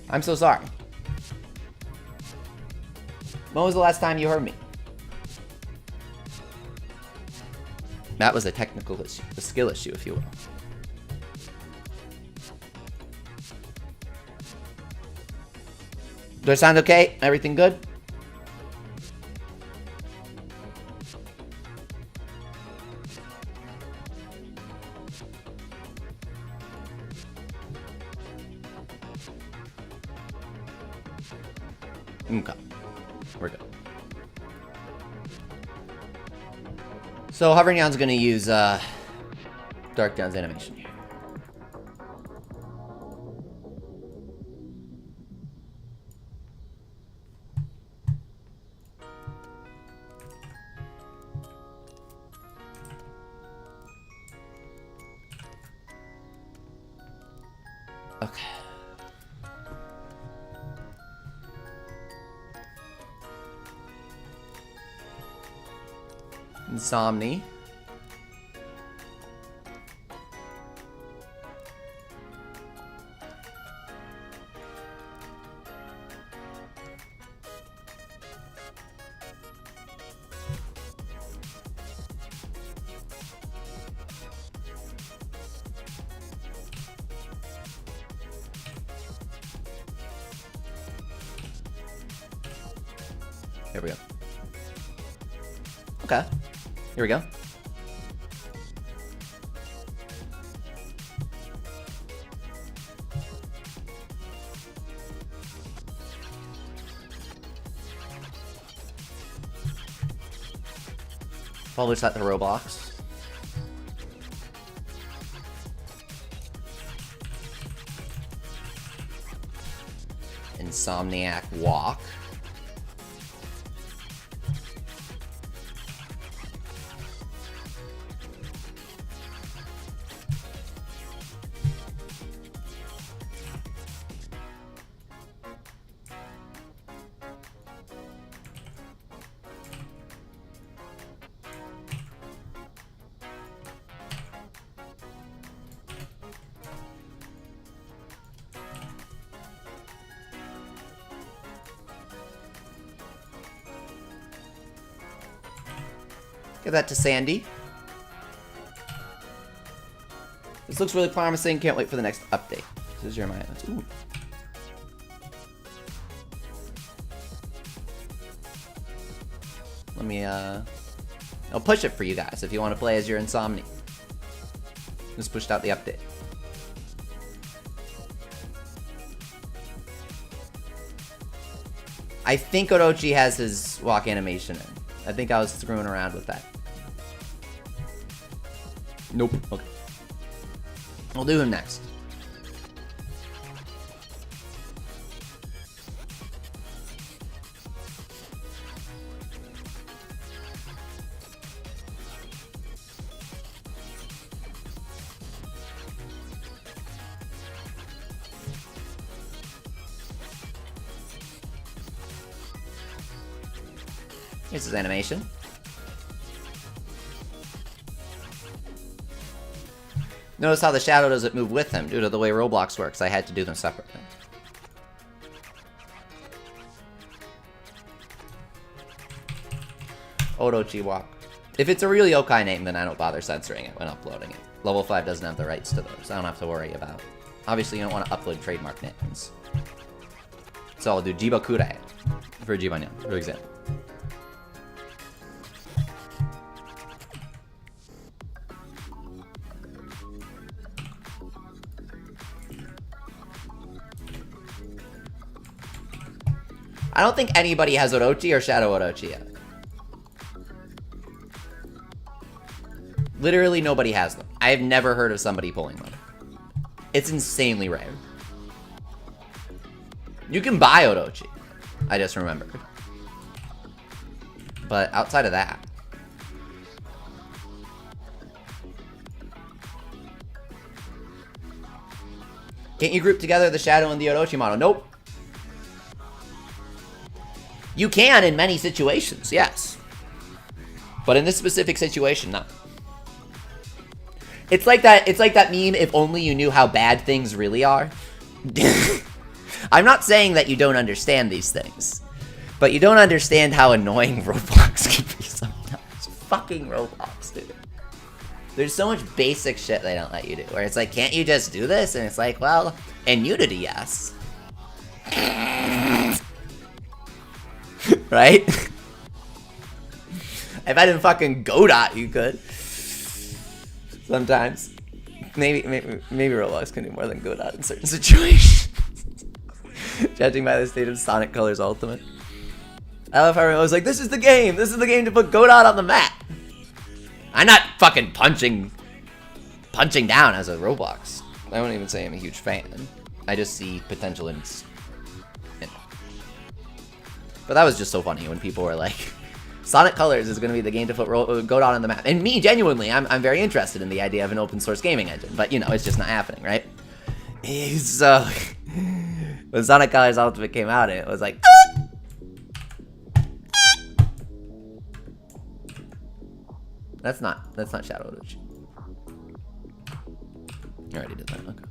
I'm so sorry. When was the last time you heard me? That was a technical issue, a skill issue, if you will. Do I sound okay? Everything good? Okay. We're good. So hovering down's gonna use Dark Down's animation here. Okay. Insomni. Here we go. Okay. Here we go. Publish that to Roblox. Insomniac Walk. Give that to Sandy. This looks really promising. Can't wait for the next update. This is your mind. Ooh. Let me, I'll push it for you guys if you want to play as your Insomni. Just pushed out the update. I think Orochi has his walk animation in. I think I was screwing around with that. Nope. Okay. We'll do him next. Here's his animation. Notice how the shadow doesn't move with him due to the way Roblox works. I had to do them separately. Orochi Walk. If it's a real yokai name, then I don't bother censoring it when uploading it. Level 5 doesn't have the rights to those. I don't have to worry about. Obviously, you don't want to upload trademark names. So I'll do Jibakure for Jibanyan, for example. I don't think anybody has Orochi or Shadow Orochi yet. Literally nobody has them. I have never heard of somebody pulling them. It's insanely rare. You can buy Orochi. I just remembered. But outside of that. Can't you group together the Shadow and the Orochi model? Nope. You can in many situations, yes. But in this specific situation, no. It's like that meme, if only you knew how bad things really are. I'm not saying that you don't understand these things, but you don't understand how annoying Roblox can be sometimes. Fucking Roblox, dude. There's so much basic shit they don't let you do, where it's like, can't you just do this? And it's like, well, in Unity, yes. Right? If I didn't fucking Godot, you could. Sometimes. Maybe Roblox can do more than Godot in certain situations. Judging by the state of Sonic Colors Ultimate. I love how everyone was like, this is the game to put Godot on the map. I'm not fucking punching down as a Roblox. I wouldn't even say I'm a huge fan. I just see potential in it. But that was just so funny when people were like, Sonic Colors is going to be the game to put Godot on the map. And me, genuinely, I'm very interested in the idea of an open source gaming engine. But, you know, it's just not happening, right? So, when Sonic Colors Ultimate came out, it was like, That's not Shadow Rouge. I already did that, okay.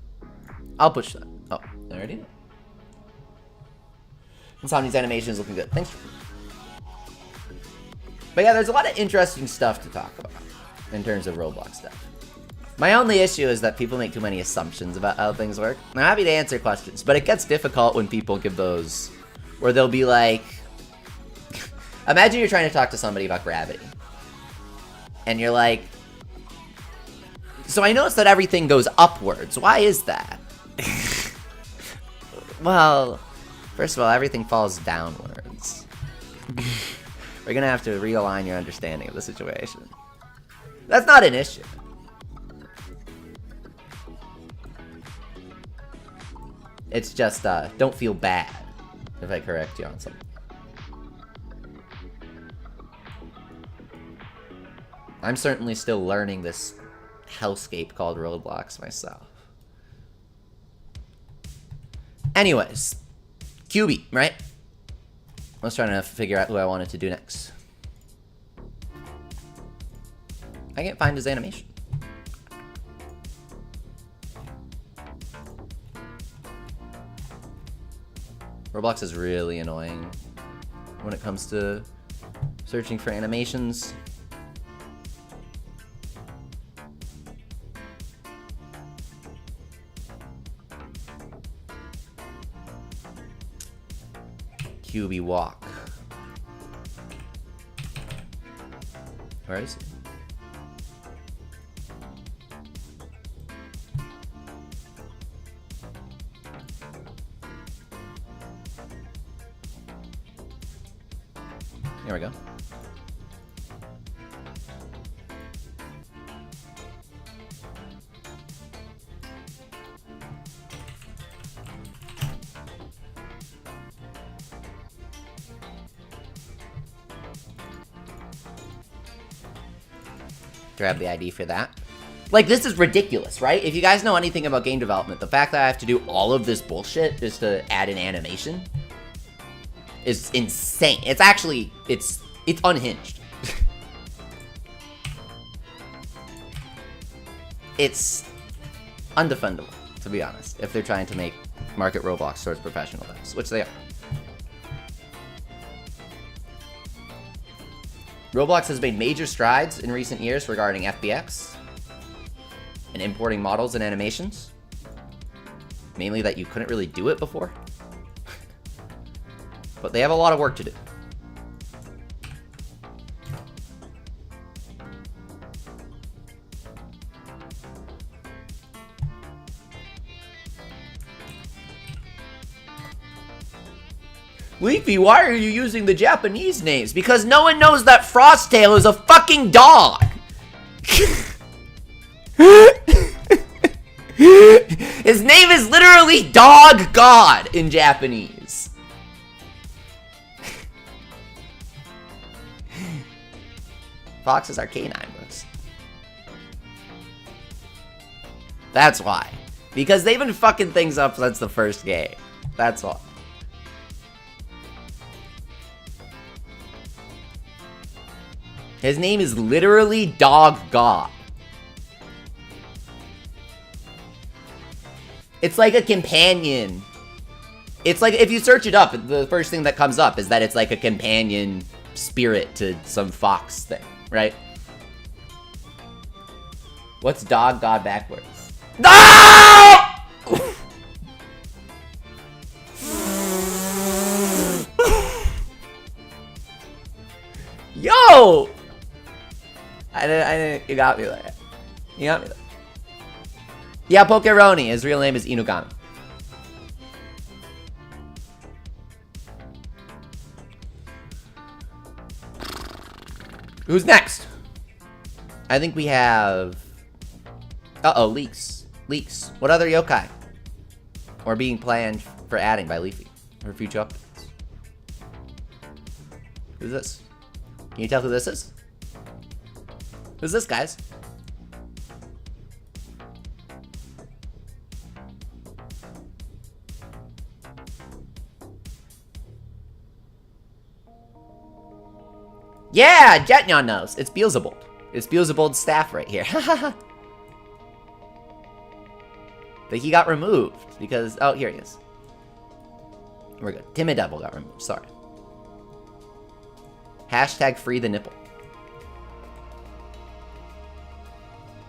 I'll push that. Oh, I already did. Insomnia's animation is looking good. Thanks. But yeah, there's a lot of interesting stuff to talk about in terms of Roblox stuff. My only issue is that people make too many assumptions about how things work. I'm happy to answer questions, but it gets difficult when people give those, where they'll be like, imagine you're trying to talk to somebody about gravity. And you're like, so I noticed that everything goes upwards. Why is that? Well, first of all, everything falls downwards. We're gonna have to realign your understanding of the situation. That's not an issue. It's just, don't feel bad if I correct you on something. I'm certainly still learning this hellscape called Roblox myself. Anyways, QB, right? I was trying to figure out who I wanted to do next. I can't find his animation. Roblox is really annoying when it comes to searching for animations. QB walk. Where is he? Here we go. Grab the ID for that. Like, this is ridiculous, right? If you guys know anything about game development, the fact that I have to do all of this bullshit just to add an animation is insane. It's actually, it's unhinged. It's undefendable, to be honest, if they're trying to market Roblox towards professional devs, which they are. Roblox has made major strides in recent years regarding FBX and importing models and animations. Mainly that you couldn't really do it before. But they have a lot of work to do. Leafy, why are you using the Japanese names? Because no one knows that Frosttail is a fucking dog! His name is literally Dog God in Japanese. Foxes are canine books. That's why. Because they've been fucking things up since the first game. That's why. His name is literally Dog God. It's like a companion. It's like, if you search it up, the first thing that comes up is that it's like a companion spirit to some fox thing, right? What's dog god backwards? No! Yo! I didn't, you got me there. You got me there. Yeah, Pokeroni. His real name is Inugami. Who's next? I think we have... Uh-oh, leaks. Leaks. What other yokai are being planned for adding by Leafy for future updates? Who's this? Can you tell who this is? Who's this, guys? Yeah, Jetnyon knows. It's Beelzebub. It's Beelzebub's staff right here. But he got removed because... Oh, here he is. We're good. Timid Devil got removed. Sorry. Hashtag free the nipple.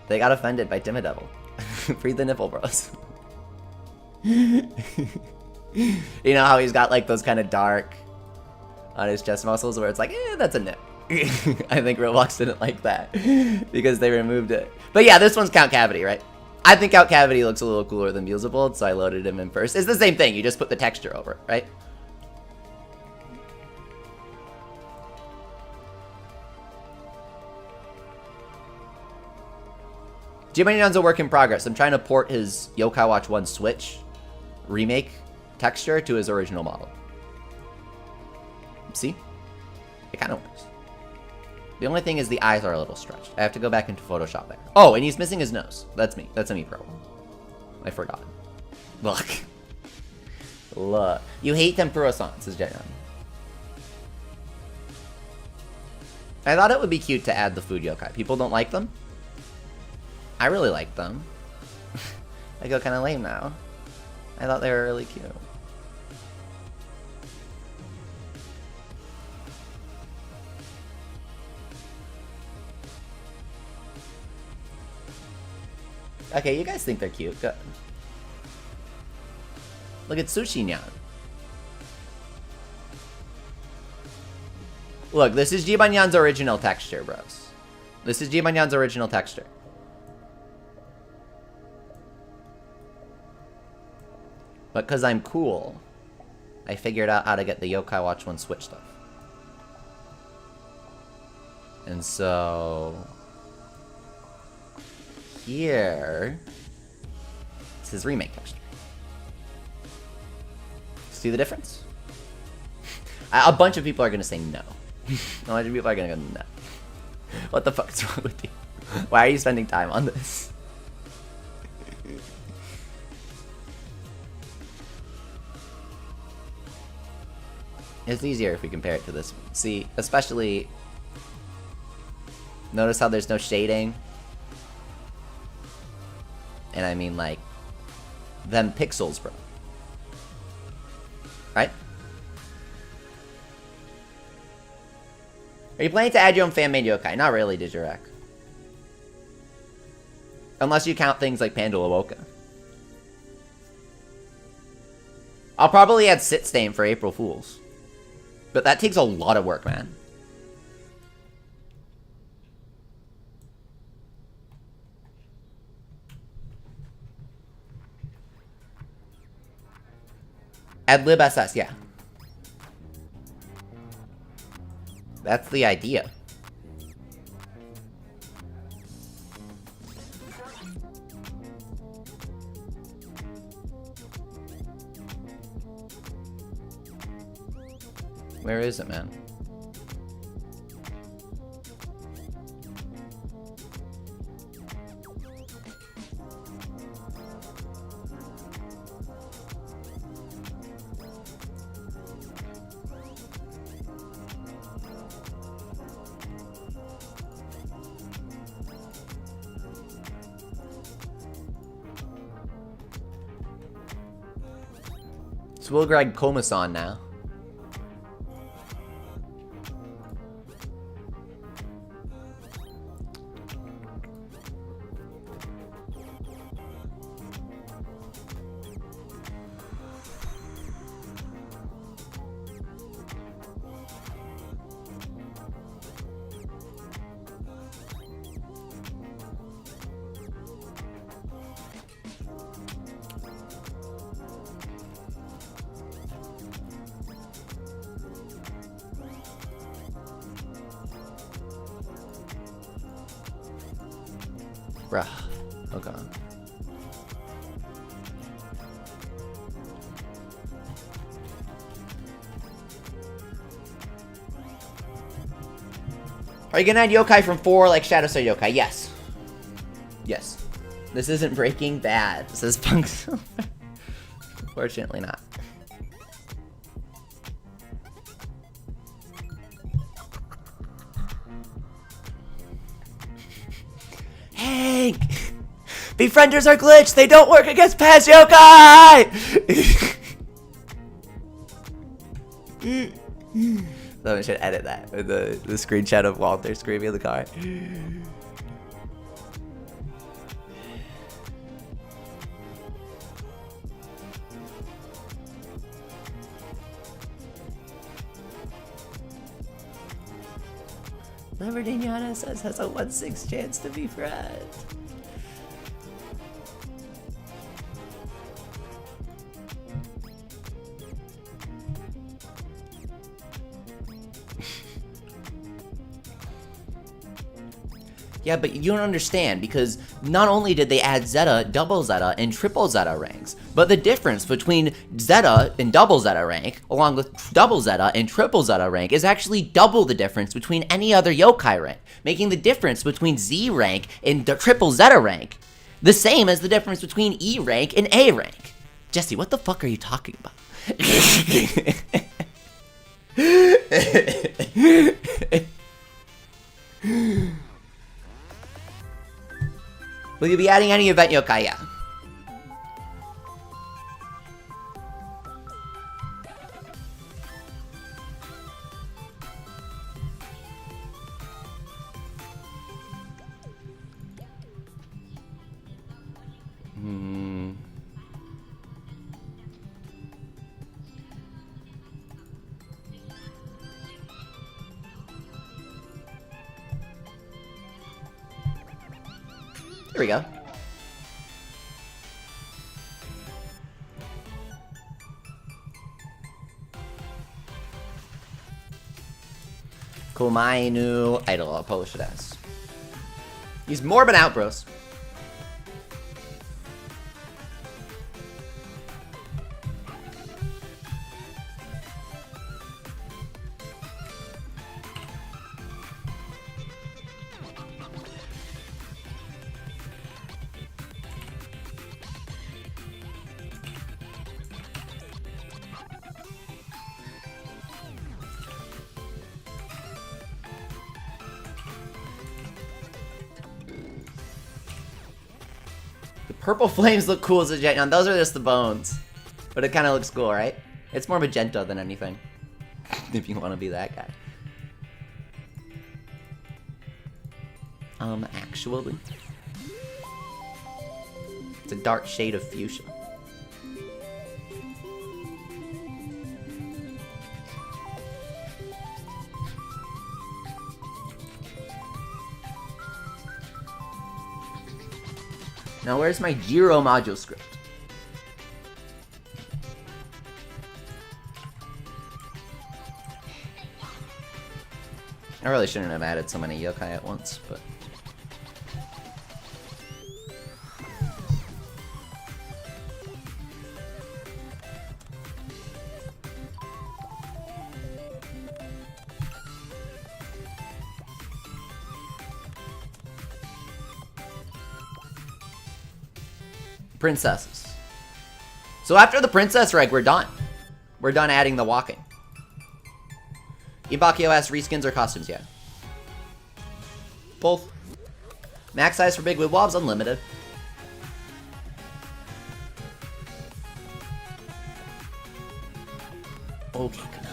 They got offended by Timid Devil. Free the nipple, bros. You know how he's got like those kind of dark on his chest muscles where it's like, that's a nip. I think Roblox didn't like that because they removed it. But yeah, this one's Count Cavity, right? I think Count Cavity looks a little cooler than Beelzebub, so I loaded him in first. It's the same thing. You just put the texture over it, right? Jibanyan's a work in progress. I'm trying to port his Yokai Watch 1 Switch remake texture to his original model. See? It kind of works. The only thing is the eyes are a little stretched. I have to go back into Photoshop there. Oh, and he's missing his nose. That's me. That's a me problem. I forgot. Look. Look. You hate tempura-san, says Jayon. I thought it would be cute to add the food yokai. People don't like them? I really like them. I go kind of lame now. I thought they were really cute. Okay, you guys think they're cute. Good. Look at Sushi Nyan. Look, this is Jibanyan's original texture, bros. This is Jibanyan's original texture. But because I'm cool, I figured out how to get the Yokai Watch 1 Switch stuff. And so... here... it's his remake texture. See the difference? A bunch of people are going to say no. A bunch of people are going to go no. What the fuck is wrong with you? Why are you spending time on this? It's easier if we compare it to this one. See, especially... notice how there's no shading? And I mean, like... them pixels, bro. Right? Are you planning to add your own fan-made yokai? Not really, Digirek. Unless you count things like Pandula Woka. I'll probably add Sit Stain for April Fools. But that takes a lot of work, man. Add libss, yeah. That's the idea. Where is it, man? So we'll grab Komasan now. Bruh. Okay. Are you gonna add yokai from 4 like Shadow Star Yokai? Yes. Yes. This isn't Breaking Bad. This is Punk Silver. Fortunately not. Hank! Befrienders are glitched! They don't work against past yokai! Someone should edit that with the screenshot of Walter screaming in the car. Lamborghini says has a 1/6 chance to be friend. Yeah, but you don't understand, because not only did they add Zeta, double Zeta, and triple Zeta ranks, but the difference between Zeta and double Zeta rank, along with double Zeta and triple Zeta rank, is actually double the difference between any other yokai rank, making the difference between Z rank and the triple Zeta rank the same as the difference between E rank and A rank. Jesse, what the fuck are you talking about? Will you be adding any event yokai? Yeah. There we go. Komai new idol, I'll publish it as. He's Morbid out, bros. Purple flames look cool as a jet. Those are just the bones. But it kind of looks cool, right? It's more magenta than anything. If you want to be that guy. Actually. It's a dark shade of fuchsia. Now where's my Jiro module script? I really shouldn't have added so many yokai at once, but... Princesses. So after the princess reg, we're done. We're done adding the walking. Ibakio has reskins or costumes yet? Both. Max size for big wibwobs, unlimited. Okay, Camellia.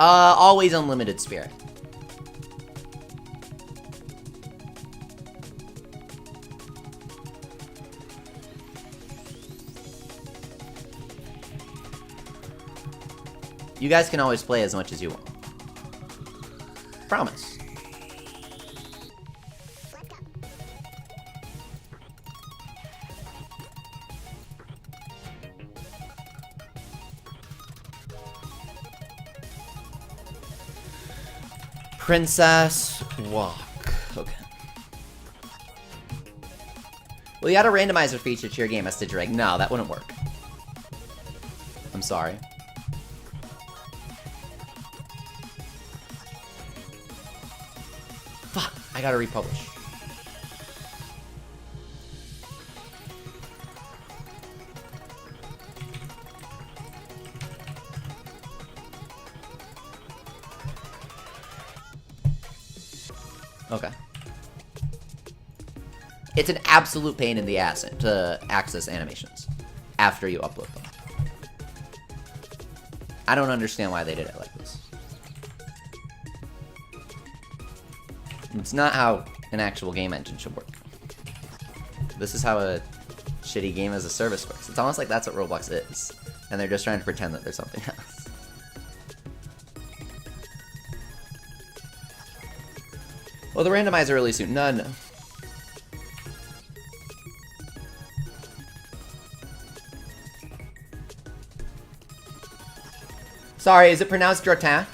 Always unlimited spirit. You guys can always play as much as you want. Promise. Princess Walk. Okay. Well, you had a randomizer feature to your game, Stitchereg. No, that wouldn't work. I'm sorry. Fuck, I gotta republish. Okay. It's an absolute pain in the ass to access animations after you upload them. I don't understand why they did it like this. It's not how an actual game engine should work. This is how a shitty game as a service works. It's almost like that's what Roblox is. And they're just trying to pretend that there's something else. Well, the randomizer really soon. No. Sorry, is it pronounced Jortin?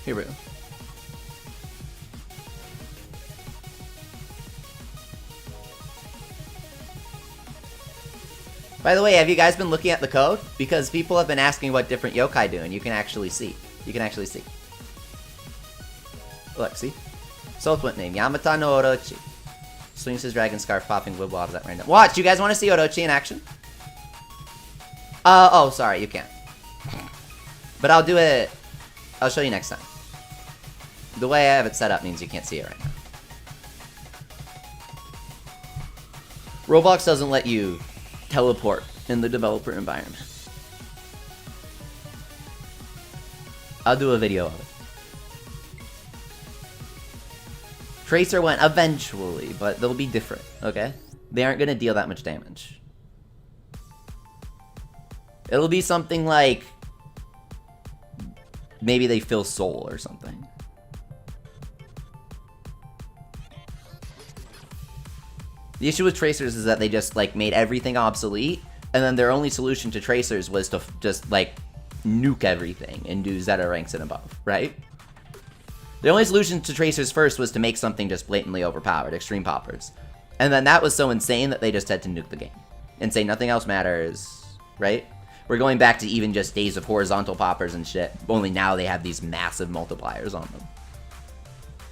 Here we go. By the way, have you guys been looking at the code? Because people have been asking what different yokai do, and you can actually see. You can actually see. Look, see? Soul Twin name, Yamata no Orochi. Swings his dragon scarf, popping wood blobs at random. Watch, you guys want to see Orochi in action? Oh, sorry, you can't. But I'll do it. I'll show you next time. The way I have it set up means you can't see it right now. Roblox doesn't let you teleport in the developer environment. I'll do a video of it. Tracer went eventually, but they'll be different, okay? They aren't gonna deal that much damage. It'll be something like maybe they fill soul or something. The issue with tracers is that they just, like, made everything obsolete, and then their only solution to tracers was to just, like, nuke everything and do Zeta ranks and above, right? The only solution to tracers first was to make something just blatantly overpowered, extreme poppers. And then that was so insane that they just had to nuke the game and say nothing else matters, right? We're going back to even just days of horizontal poppers and shit, only now they have these massive multipliers on them.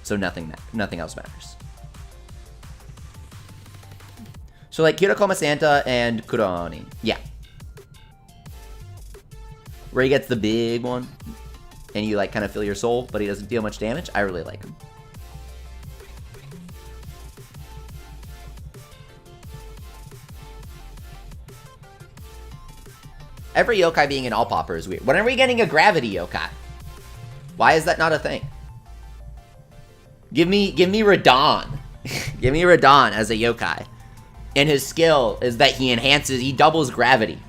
So nothing else matters. So, like, Kirokoma Santa and Kuroni. Yeah. Where he gets the big one, and you, like, kind of feel your soul, but he doesn't deal much damage. I really like him. Every yokai being an all popper is weird. When are we getting a gravity yokai? Why is that not a thing? Give me Radon. Give me Radon as a yokai. And his skill is that he doubles gravity.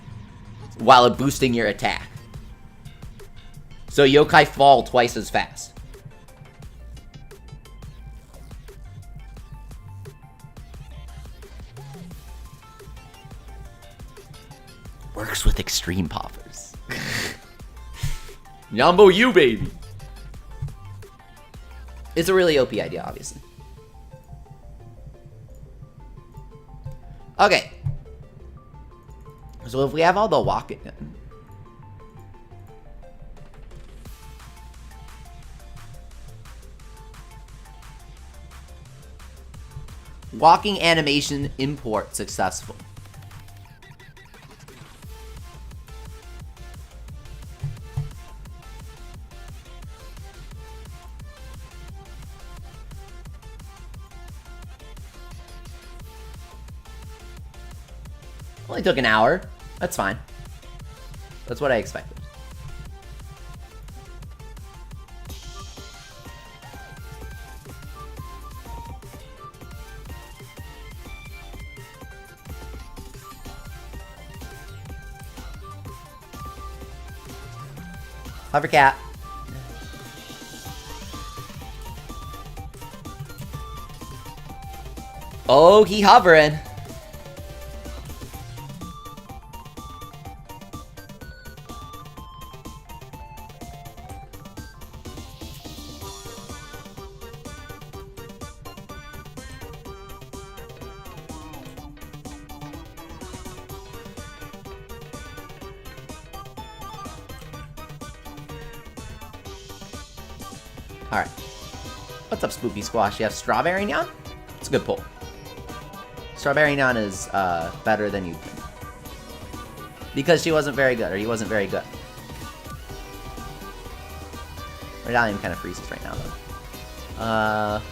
while boosting your attack. So yokai fall twice as fast. Works with extreme poppers. Yambo you, baby. It's a really OP idea, obviously. Okay. So if we have all the walking... Walking animation import successful. Only took an hour. That's fine. That's what I expected. Hover cat. Oh, he hovering. Alright. What's up, Spoopy Squash? You have Strawberry Nyan? It's a good pull. Strawberry Nyan is better than you think. Because she wasn't very good, or he wasn't very good. Medallion kind of freezes right now, though.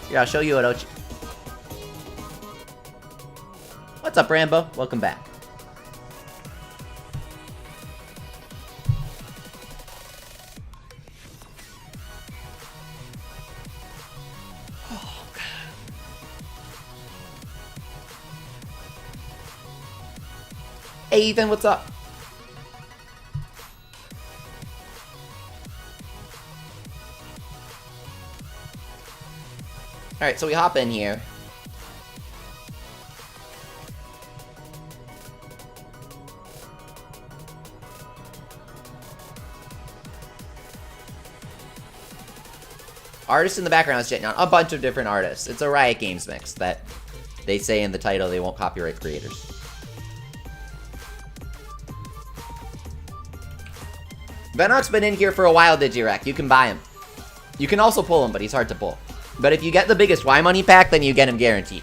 Here, I'll show you Orochi. What's up, Rambo? Welcome back. Hey Ethan, what's up? Alright, so we hop in here. Artists in the background is chatting on a bunch of different artists. It's a Riot Games mix that they say in the title they won't copyright creators. Venok's been in here for a while, Digirec. You can buy him. You can also pull him, but he's hard to pull. But if you get the biggest Y Money pack, then you get him guaranteed.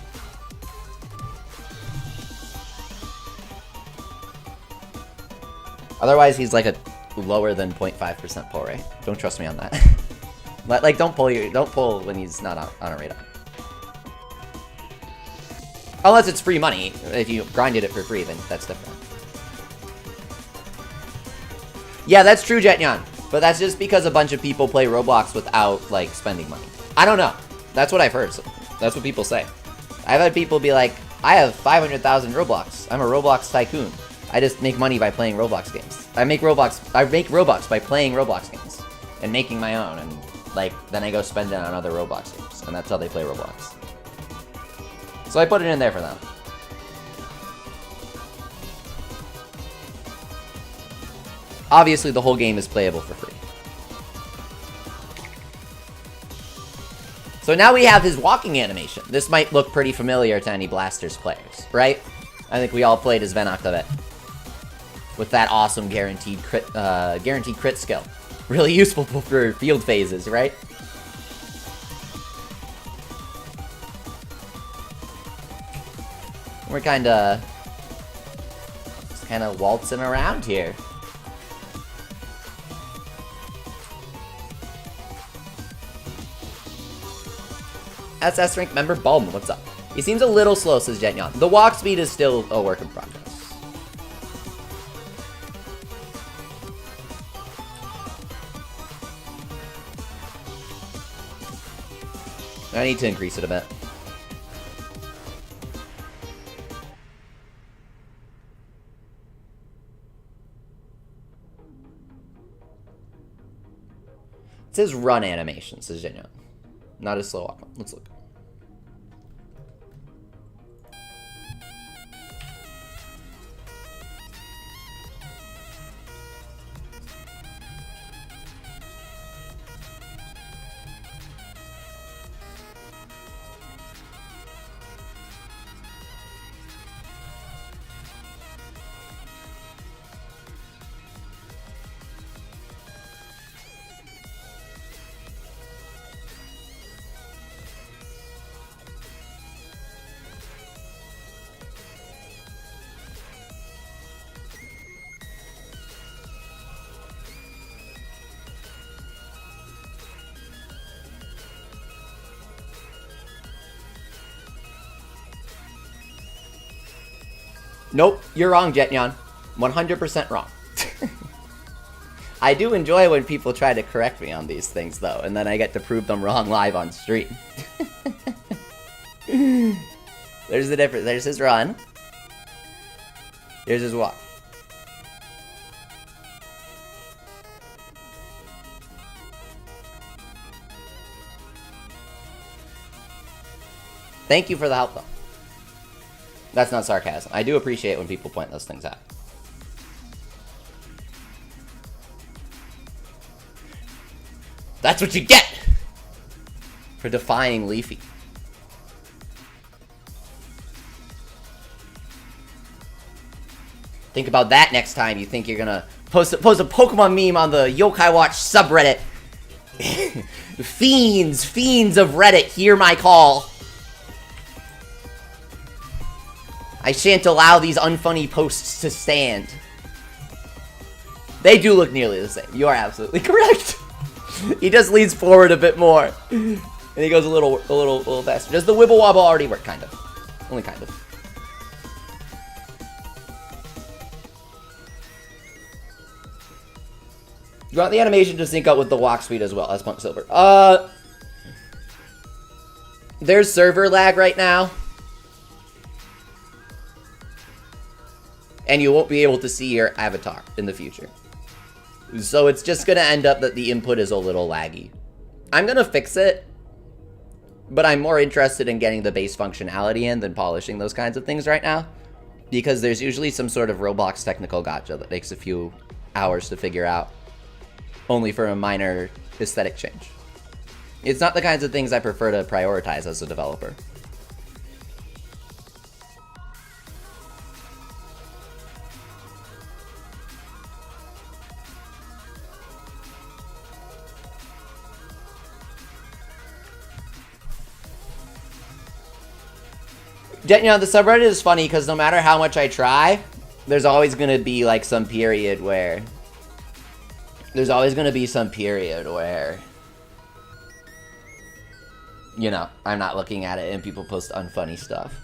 Otherwise, he's like a lower than 0.5% pull rate. Don't trust me on that. Like, don't pull when he's not on a radar. Unless it's free money. If you grinded it for free, then that's different. Yeah, that's true, Jetnyan. But that's just because a bunch of people play Roblox without, like, spending money. I don't know. That's what I've heard. So that's what people say. I've had people be like, I have 500,000 Roblox. I'm a Roblox tycoon. I just make money by playing Roblox games. I make Robux by playing Roblox games. And making my own. And, like, then I go spend it on other Roblox games. And that's how they play Roblox. So I put it in there for them. Obviously, the whole game is playable for free. So now we have his walking animation. This might look pretty familiar to any Blasters players, right? I think we all played as Venok of it. With that awesome guaranteed crit skill. Really useful for field phases, right? We're kinda waltzing around here. SS rank member Baldwin, what's up? He seems a little slow, says Jetnyan. The walk speed is still a work in progress. I need to increase it a bit. It says run animation, says Genya. Not a slow walk. Let's look. Nope, you're wrong, Jetnyan. 100% wrong. I do enjoy when people try to correct me on these things, though, and then I get to prove them wrong live on stream. There's the difference. There's his run. Here's his walk. Thank you for the help, though. That's not sarcasm. I do appreciate when people point those things out. That's what you get for defying Leafy. Think about that next time you think you're gonna post a Pokemon meme on the Yokai Watch subreddit. Fiends of Reddit, hear my call. I shan't allow these unfunny posts to stand. They do look nearly the same. You are absolutely correct. He just leans forward a bit more. And he goes a little faster. Does the wibble wobble already work? Kind of. Only kind of. You want the animation to sync up with the walk speed as well. That's Punk Silver. There's server lag right now. And you won't be able to see your avatar in the future. So it's just going to end up that the input is a little laggy. I'm going to fix it, but I'm more interested in getting the base functionality in than polishing those kinds of things right now. Because there's usually some sort of Roblox technical gotcha that takes a few hours to figure out, only for a minor aesthetic change. It's not the kinds of things I prefer to prioritize as a developer. You know, the subreddit is funny because no matter how much I try, there's always going to be like some period where... you know, I'm not looking at it and people post unfunny stuff.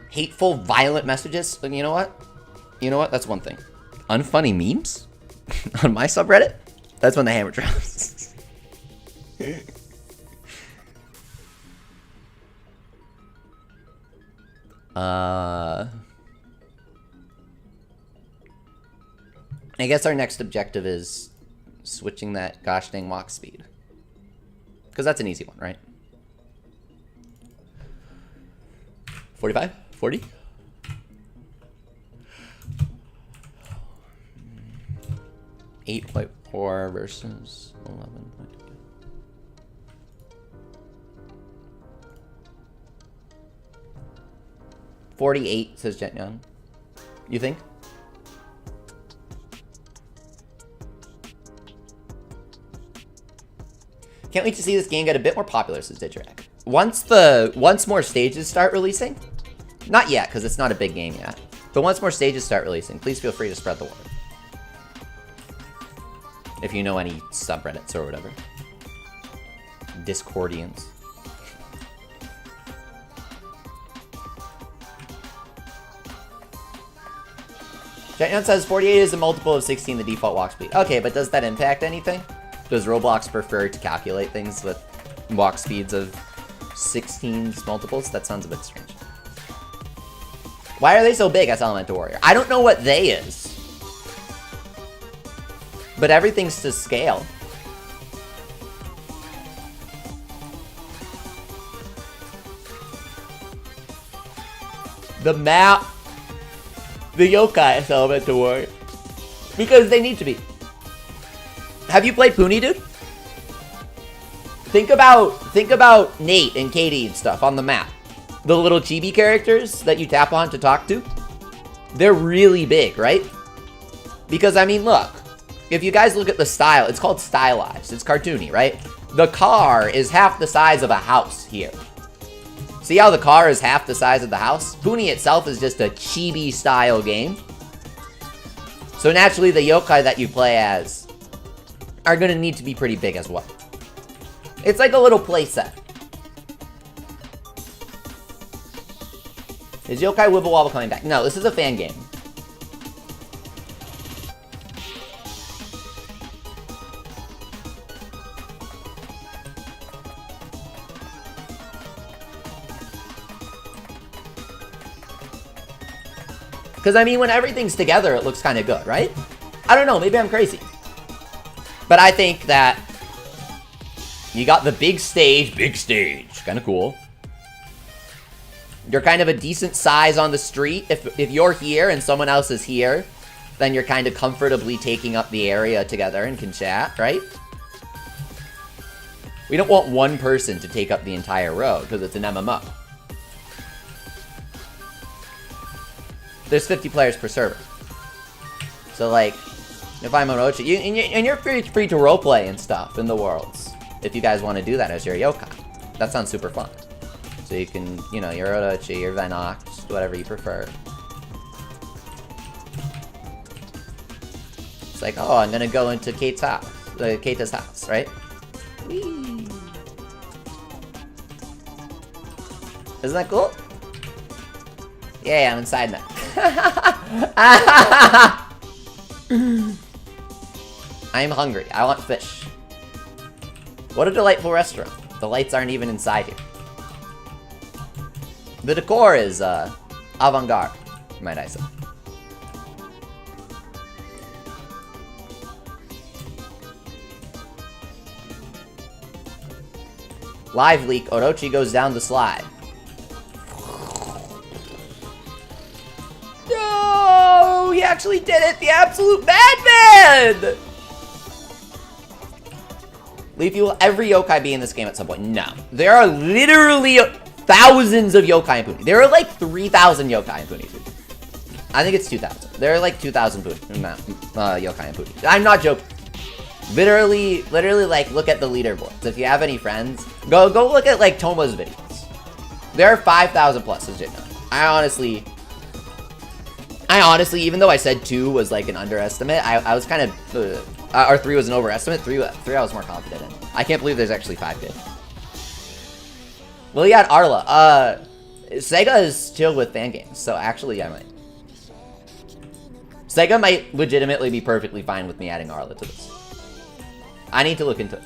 Hateful, violent messages? You know what? You know what? That's one thing. Unfunny memes? On my subreddit? That's when the hammer drops. I guess our next objective is switching that gosh dang walk speed. Because that's an easy one, right? 45? 40? $8.4 versus 11. 48, says Jet Young. You think? Can't wait to see this game get a bit more popular, says Digirak. Once more stages start releasing, not yet, because it's not a big game yet, but once more stages start releasing, please feel free to spread the word. If you know any subreddits or whatever. Discordians. Jetyon says 48 is a multiple of 16, the default walk speed. Okay, but does that impact anything? Does Roblox prefer to calculate things with walk speeds of 16's multiples? That sounds a bit strange. Why are they so big as Elemental Warrior? I don't know what they is. But everything's to scale. The map, the yokai element to worry. Because they need to be. Have you played Puni, dude? Think about Nate and Katie and stuff on the map. The little chibi characters that you tap on to talk to. They're really big, right? Because, I mean, look. If you guys look at the style, it's called stylized. It's cartoony, right? The car is half the size of a house here. See how the car is half the size of the house? Puni itself is just a chibi style game. So naturally, the yokai that you play as are going to need to be pretty big as well. It's like a little playset. Is Yokai Wibble Wobble coming back? No, this is a fan game. Because, I mean, when everything's together, it looks kind of good, right? I don't know, maybe I'm crazy. But I think that you got the big stage, kind of cool. You're kind of a decent size on the street. If you're here and someone else is here, then you're kind of comfortably taking up the area together and can chat, right? We don't want one person to take up the entire road because it's an MMO. There's 50 players per server. So, like, if I'm Orochi, and you're free to roleplay and stuff in the worlds. If you guys want to do that as your yokai. That sounds super fun. So you can, you know, you're Orochi, you're Venox, whatever you prefer. It's like, oh, I'm gonna go into Kate's house. Keita's house, right? Whee! Isn't that cool? Yeah, I'm inside now. I'm hungry. I want fish. What a delightful restaurant. The lights aren't even inside here. The decor is avant-garde, might I say. Live leak, Orochi goes down the slide. No! He actually did it! The absolute madman! Leafy, will every yokai be in this game at some point? No. There are literally thousands of yokai in Puni. There are like 3,000 yokai in Puni. I think it's 2,000. There are like 2,000 yokai in Puni. I'm not joking. Literally, like, look at the leaderboards. If you have any friends, go look at, like, Toma's videos. There are 5,000 plus, as you know. I honestly, even though I said 2 was, like, an underestimate, I was kind of, or 3 was an overestimate, 3 I was more confident in. I can't believe there's actually 5 kids. Well, yeah, Arla. Sega is chill with fan games, so actually I might. Sega might legitimately be perfectly fine with me adding Arla to this. I need to look into it.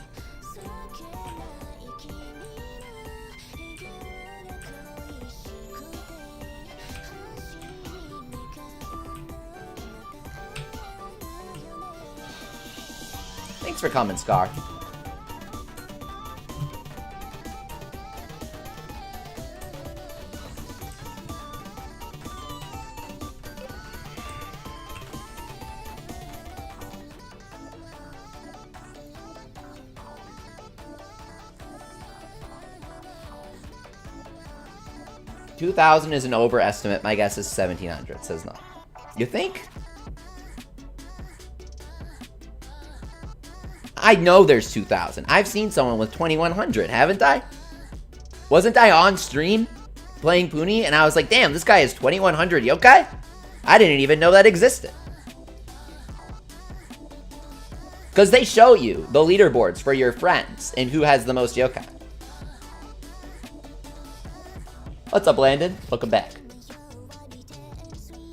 Thanks for coming, Scar. $2,000 is an overestimate. My guess is 1,700. Says no. You think? I know there's 2,000. I've seen someone with 2,100, haven't I? Wasn't I on stream playing Puni and I was like, damn, this guy has 2,100 yokai? I didn't even know that existed. Because they show you the leaderboards for your friends and who has the most yokai. What's up, Landon? Welcome back.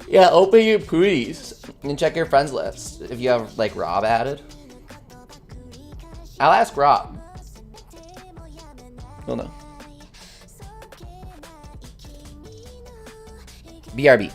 Yeah, open your Punis and check your friends list if you have, like, Rob added. I'll ask Rob. He'll know. BRB.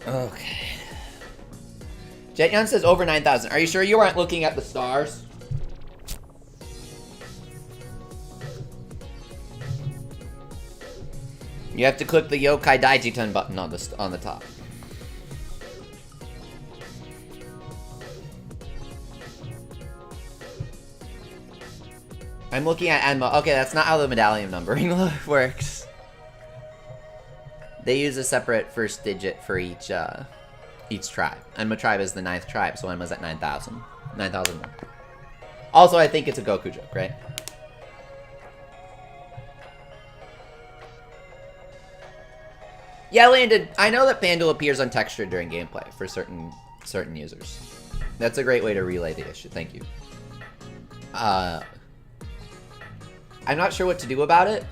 Okay. Jetyon says over 9,000. Are you sure you aren't looking at the stars? You have to click the Yokai Daijiten button on the top. I'm looking at Enma. Okay, that's not how the medallion numbering works. They use a separate first digit for each tribe. Enma tribe is the 9th tribe, so Enma's at 9,000. 9,001. Also, I think it's a Goku joke, right? Yeah, Landon, I know that Pandal appears untextured during gameplay for certain users. That's a great way to relay the issue. Thank you. I'm not sure what to do about it.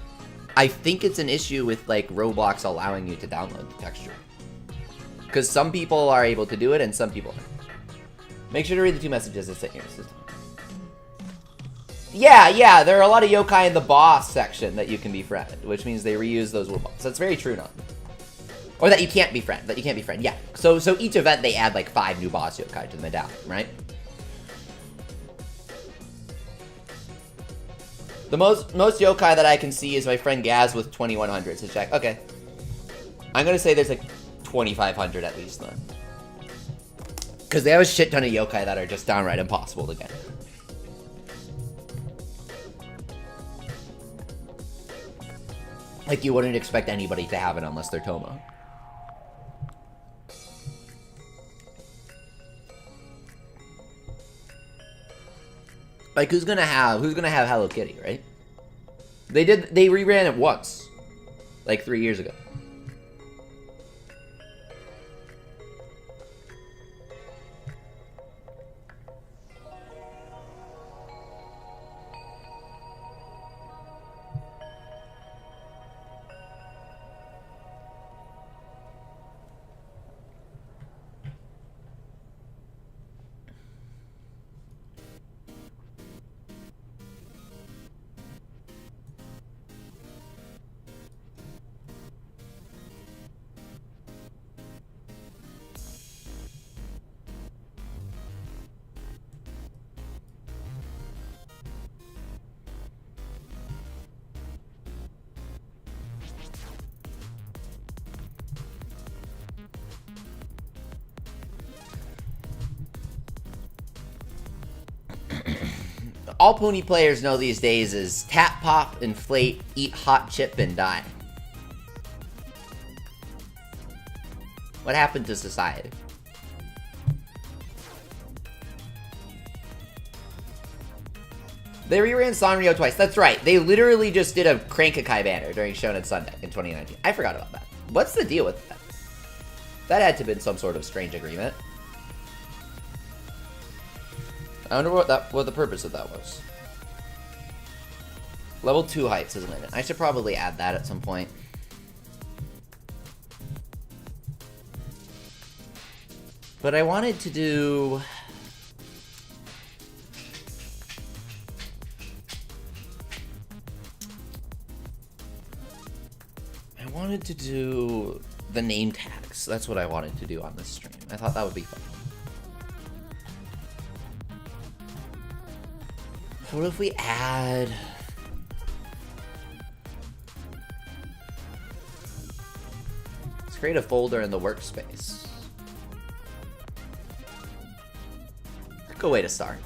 I think it's an issue with, like, Roblox allowing you to download the texture. Because some people are able to do it, and some people aren't. Make sure to read the 2 messages that sent you in the system. Yeah, there are a lot of yokai in the boss section that you can befriend, which means they reuse those little boss. That's very true, now. Or that you can't befriend, yeah. So each event, they add, like, 5 new boss yokai to the medallion, right? The most yokai that I can see is my friend Gaz with 2100 to check. Okay. I'm gonna say there's like 2,500 at least then. Because they have a shit ton of yokai that are just downright impossible to get. Like you wouldn't expect anybody to have it unless they're Tomo. Like, who's gonna have Hello Kitty, right? They reran it once. Like 3 years ago. All pony players know these days is tap, pop, inflate, eat hot chip, and die. What happened to society? They reran Sanrio twice. That's right. They literally just did a Crankakai banner during Shonen Sunday in 2019. I forgot about that. What's the deal with that? That had to have been some sort of strange agreement. I wonder what the purpose of that was. Level 2 heights, isn't it? I should probably add that at some point. But I wanted to do... the name tags. That's what I wanted to do on this stream. I thought that would be fun. So what if we add... Let's create a folder in the workspace. Good way to start.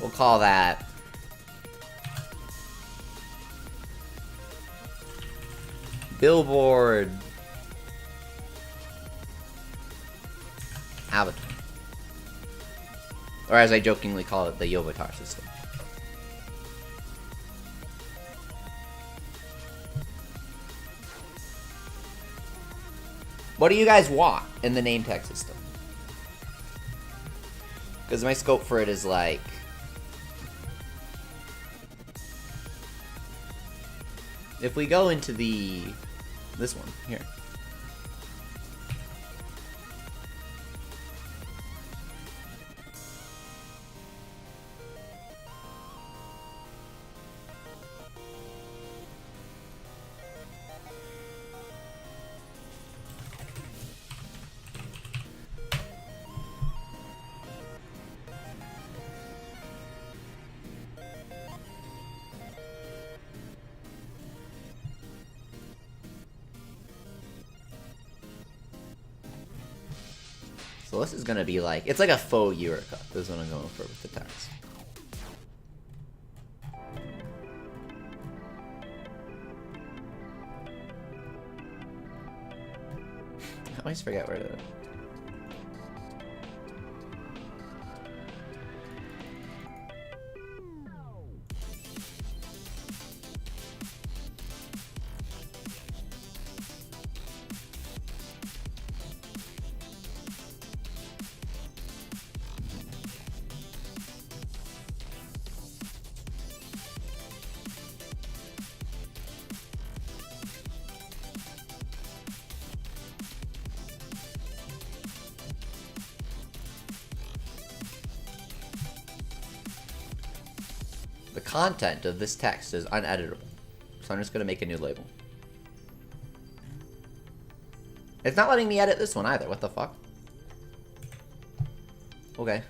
We'll call that... Billboard Avatar. Or as I jokingly call it, the Yovatar system. What do you guys want in the name tag system? Because my scope for it is like... If we go into this one, here. So this is gonna be like, it's like a faux Euro cut. This is what I'm going for with the text. I always forget where to... The content of this text is uneditable, so I'm just gonna make a new label. It's not letting me edit this one either, what the fuck? Okay.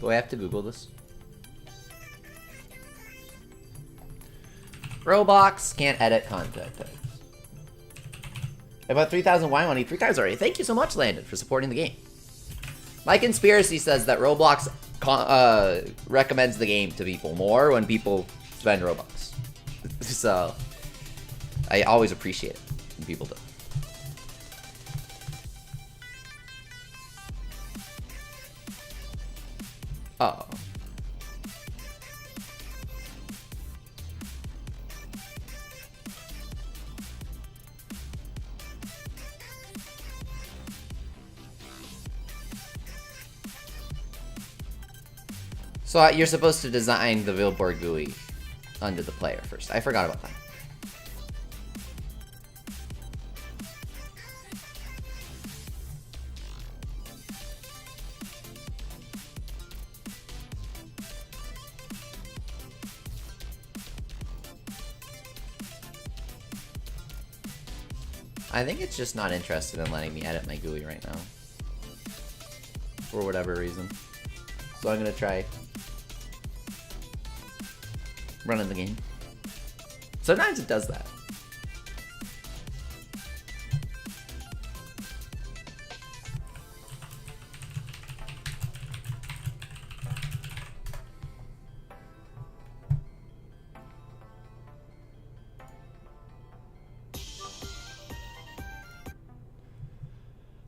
Do I have to Google this? Roblox can't edit content tags. About 3,000 wine money 3 times already. Thank you so much, Landon, for supporting the game. My conspiracy says that Roblox recommends the game to people more when people spend Robux. So, I always appreciate it when people do. Uh-oh. So you're supposed to design the billboard GUI under the player first. I forgot about that. I think it's just not interested in letting me edit my GUI right now. For whatever reason. So I'm gonna try running the game. Sometimes it does that.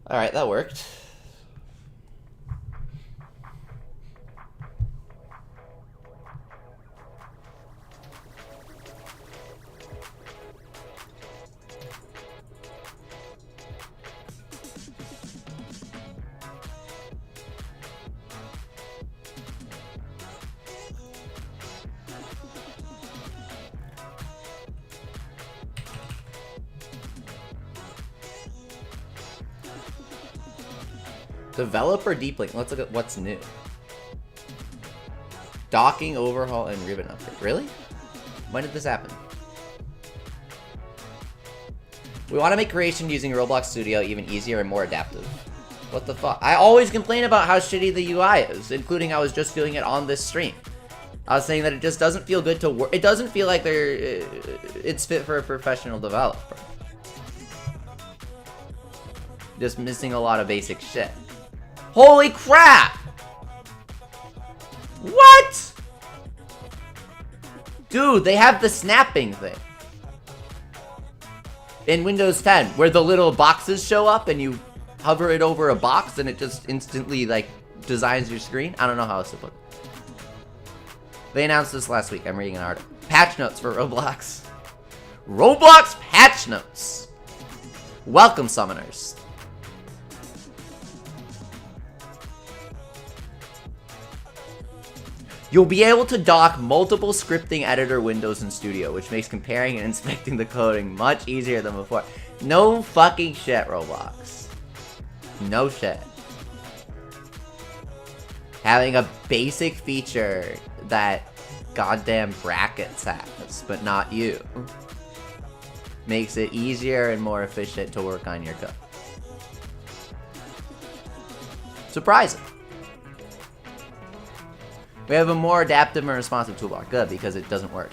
Alright, that worked. Developer deep link. Let's look at what's new. Docking, overhaul, and ribbon update. Really? When did this happen? We want to make creation using Roblox Studio even easier and more adaptive. What the fuck? I always complain about how shitty the UI is, including I was just doing it on this stream. I was saying that it just doesn't feel good to work. It doesn't feel like it's fit for a professional developer. Just missing a lot of basic shit. Holy crap! What? Dude, they have the snapping thing. In Windows 10, where the little boxes show up and you hover it over a box and it just instantly, like, designs your screen. I don't know how else to put it. They announced this last week. I'm reading an article. Patch notes for Roblox. Roblox patch notes. Welcome, summoners. You'll be able to dock multiple scripting editor windows in Studio, which makes comparing and inspecting the coding much easier than before. No fucking shit, Roblox. No shit. Having a basic feature that goddamn brackets has, but not you, makes it easier and more efficient to work on your code. Surprising. We have a more adaptive and responsive toolbar. Good, because it doesn't work.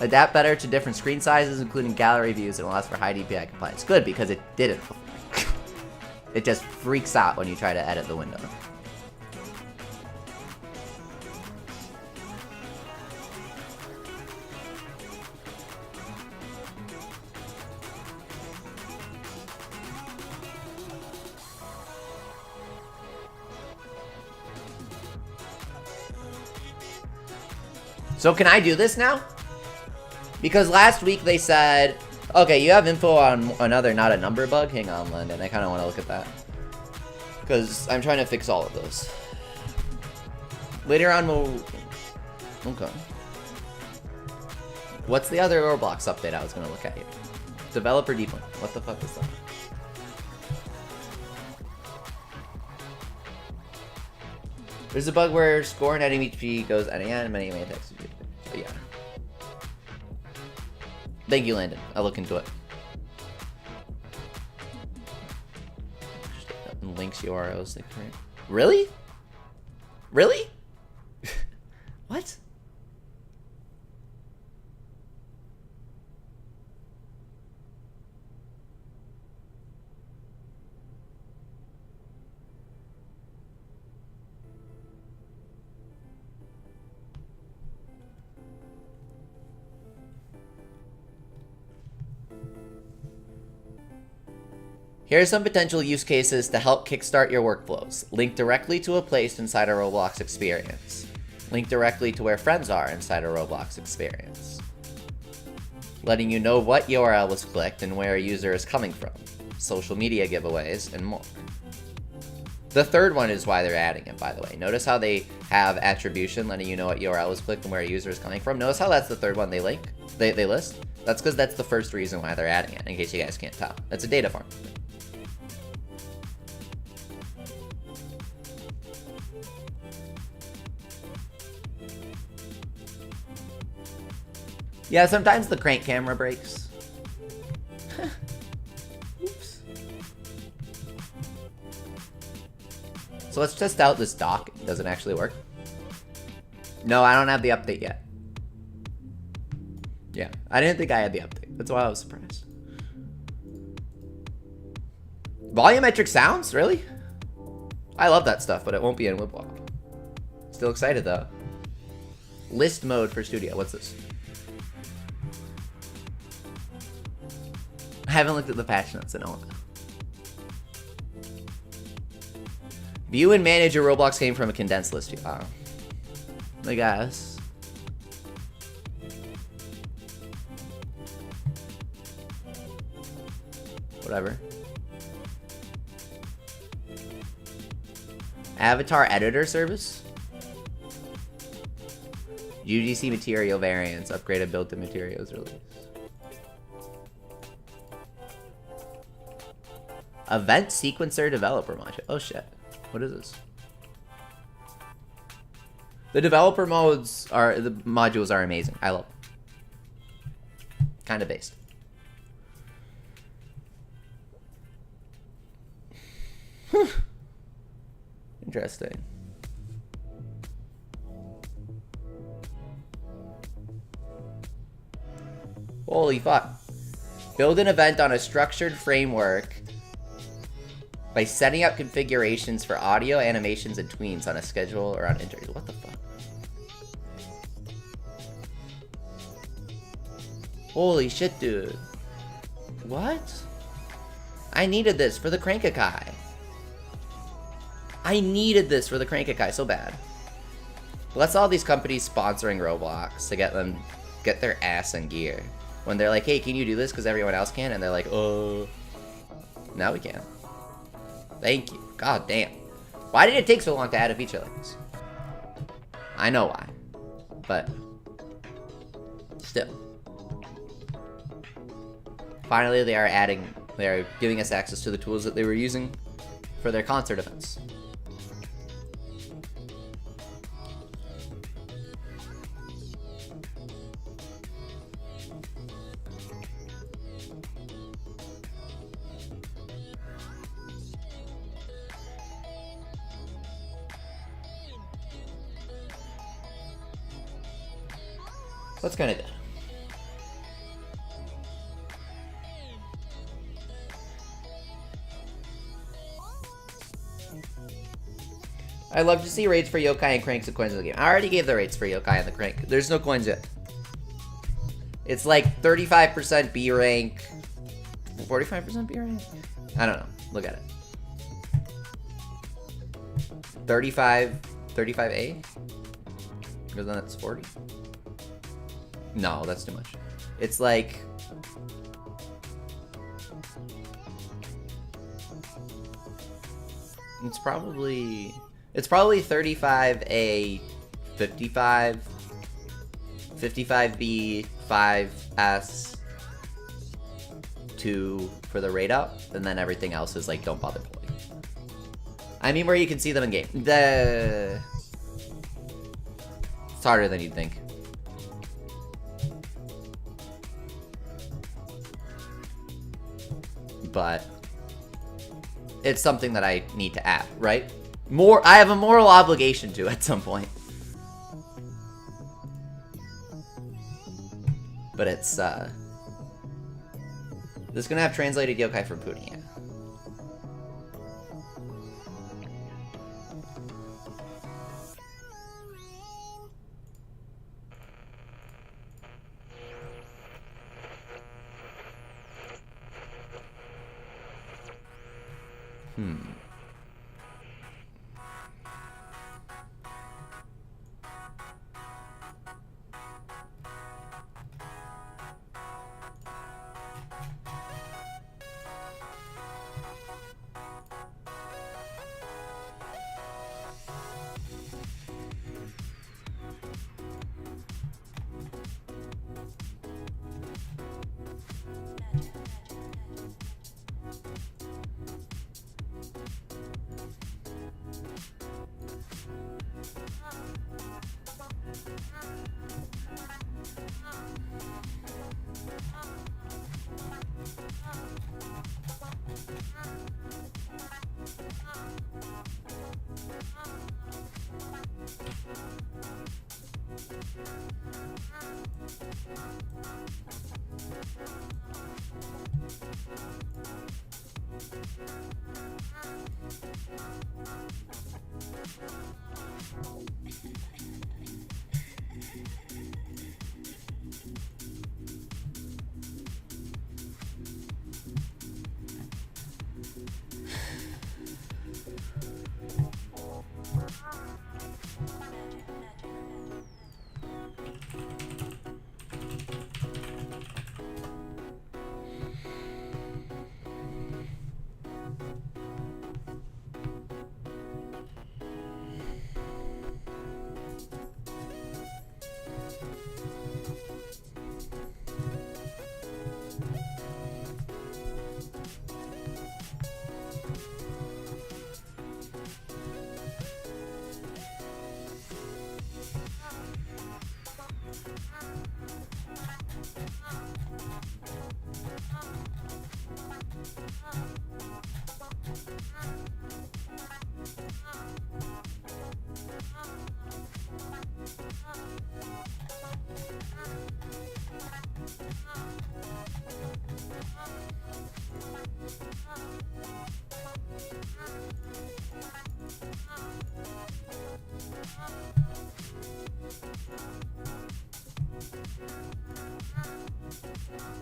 Adapt better to different screen sizes, including gallery views, and allows for high DPI compliance. Good, because it didn't before. It just freaks out when you try to edit the window. So can I do this now? Because last week they said, okay, you have info on another not a number bug? Hang on, Landon. I kind of want to look at that. Because I'm trying to fix all of those. Later on, we'll... Okay. What's the other Roblox update I was going to look at here? Developer deep link. What the fuck is that? There's a bug where score and enemy HP goes NAN, many may text. But yeah. Thank you, Landon. I'll look into it. Links URLs. Really? Really? What? Here are some potential use cases to help kickstart your workflows. Link directly to a place inside a Roblox experience. Link directly to where friends are inside a Roblox experience. Letting you know what URL was clicked and where a user is coming from. Social media giveaways, and more. The third one is why they're adding it, by the way. Notice how they have attribution, letting you know what URL was clicked and where a user is coming from. Notice how that's the third one they list? That's because that's the first reason why they're adding it, in case you guys can't tell. It's a data farm. Yeah, sometimes the crank camera breaks. Oops. So let's test out this dock. Does it actually work? No, I don't have the update yet. Yeah, I didn't think I had the update. That's why I was surprised. Volumetric sounds? Really? I love that stuff, but it won't be in Woodblock. Still excited though. List mode for studio. What's this? I haven't looked at the patch notes in a while. View and manage your Roblox game from a condensed list view. Oh. I guess. Whatever. Avatar editor service? UGC material variants. Upgraded built-in materials release. Event sequencer developer module. Oh shit. What is this? The developer modules are amazing. I love them. Kind of based. Interesting. Holy fuck. Build an event on a structured framework by setting up configurations for audio, animations, and tweens on a schedule or on internet. What the fuck? Holy shit, dude. What? I needed this for the Crank-a-kai. I needed this for the Crank-a-kai so bad. Bless all these companies sponsoring Roblox to get them get their ass in gear. When they're like, hey, can you do this because everyone else can? And they're like, oh. Now we can. Thank you. God damn. Why did it take so long to add a feature like this? I know why. But still. Finally, they are giving us access to the tools that they were using for their concert events. What's kind of done? I love to see rates for yokai and cranks and coins in the game. I already gave the rates for yokai and the crank. There's no coins yet. It's like 35% B rank. 45% B rank? I don't know. Look at it. 35A? Because then that's 40. No, that's too much. It's like... It's probably 35A, 55, 55B, 5S, 2 for the rate up, and then everything else is like don't bother pulling. I mean where you can see them in game. It's harder than you'd think. But it's something that I need to add, right? I have a moral obligation to at some point. But it's, this is gonna have translated yokai from Puni, yeah.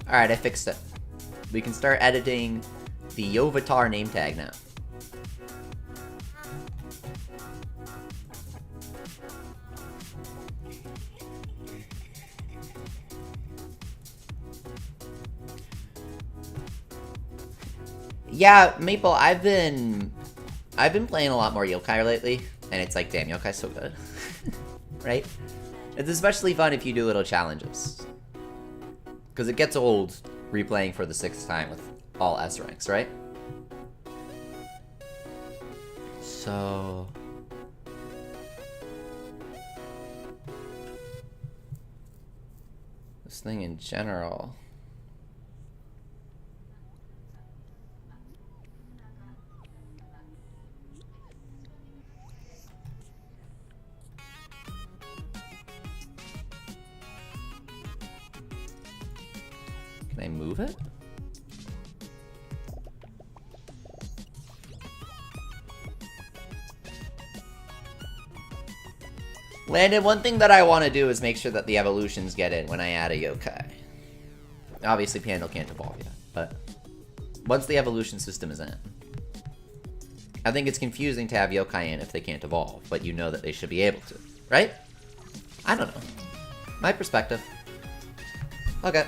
Alright, I fixed it. We can start editing the Yovatar name tag now. Yeah, Maple, I've been playing a lot more Yokai lately, and it's like, damn, Yokai's so good. Right? It's especially fun if you do little challenges. Because it gets old replaying for the 6th time with all S ranks, right? So... this thing in general... Can I move it? Landon, one thing that I want to do is make sure that the evolutions get in when I add a yokai. Obviously, Pandal can't evolve yet, but once the evolution system is in, I think it's confusing to have yokai in if they can't evolve, but you know that they should be able to, right? I don't know. My perspective. Okay.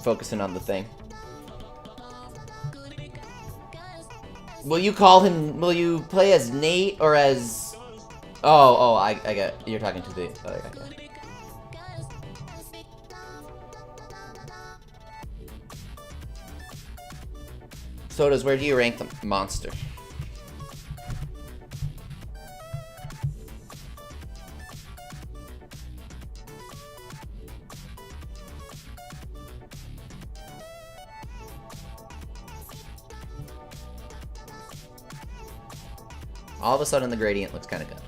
focusing on the thing. Will you call him? Will you play as Nate or as? Oh, I get. You're talking to the other guy. Sodas, where do you rank the monster? All of a sudden, the gradient looks kind of good.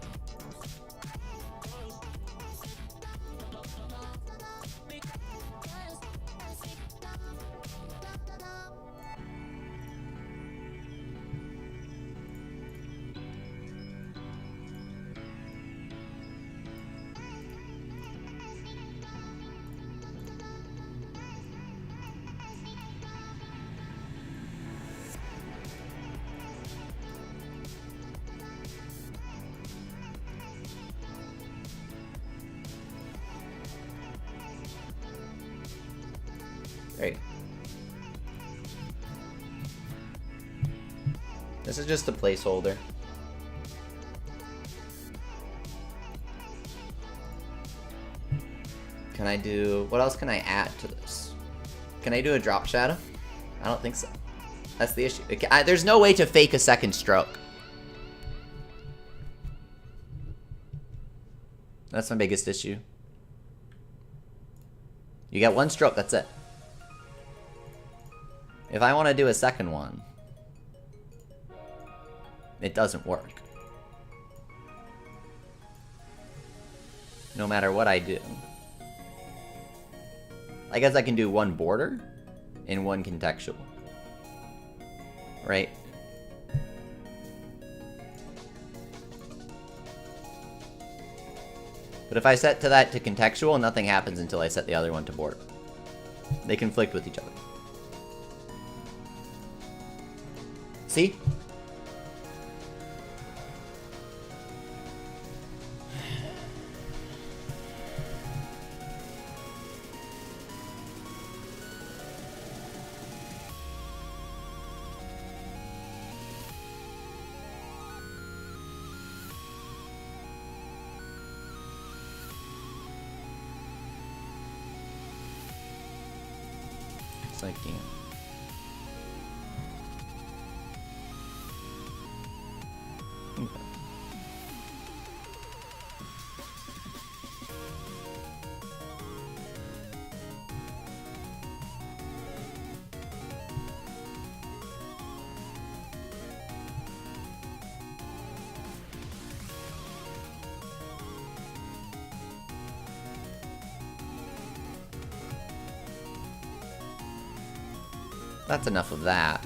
There you go. This is just a placeholder. Can I do... What else can I add to this? Can I do a drop shadow? I don't think so. That's the issue. There's no way to fake a second stroke. That's my biggest issue. You get one stroke, that's it. If I want to do a second one, it doesn't work. No matter what I do. I guess I can do one border and one contextual. Right? But if I set to that to contextual, nothing happens until I set the other one to border. They conflict with each other. See? It's like, yeah. Okay. That's enough of that.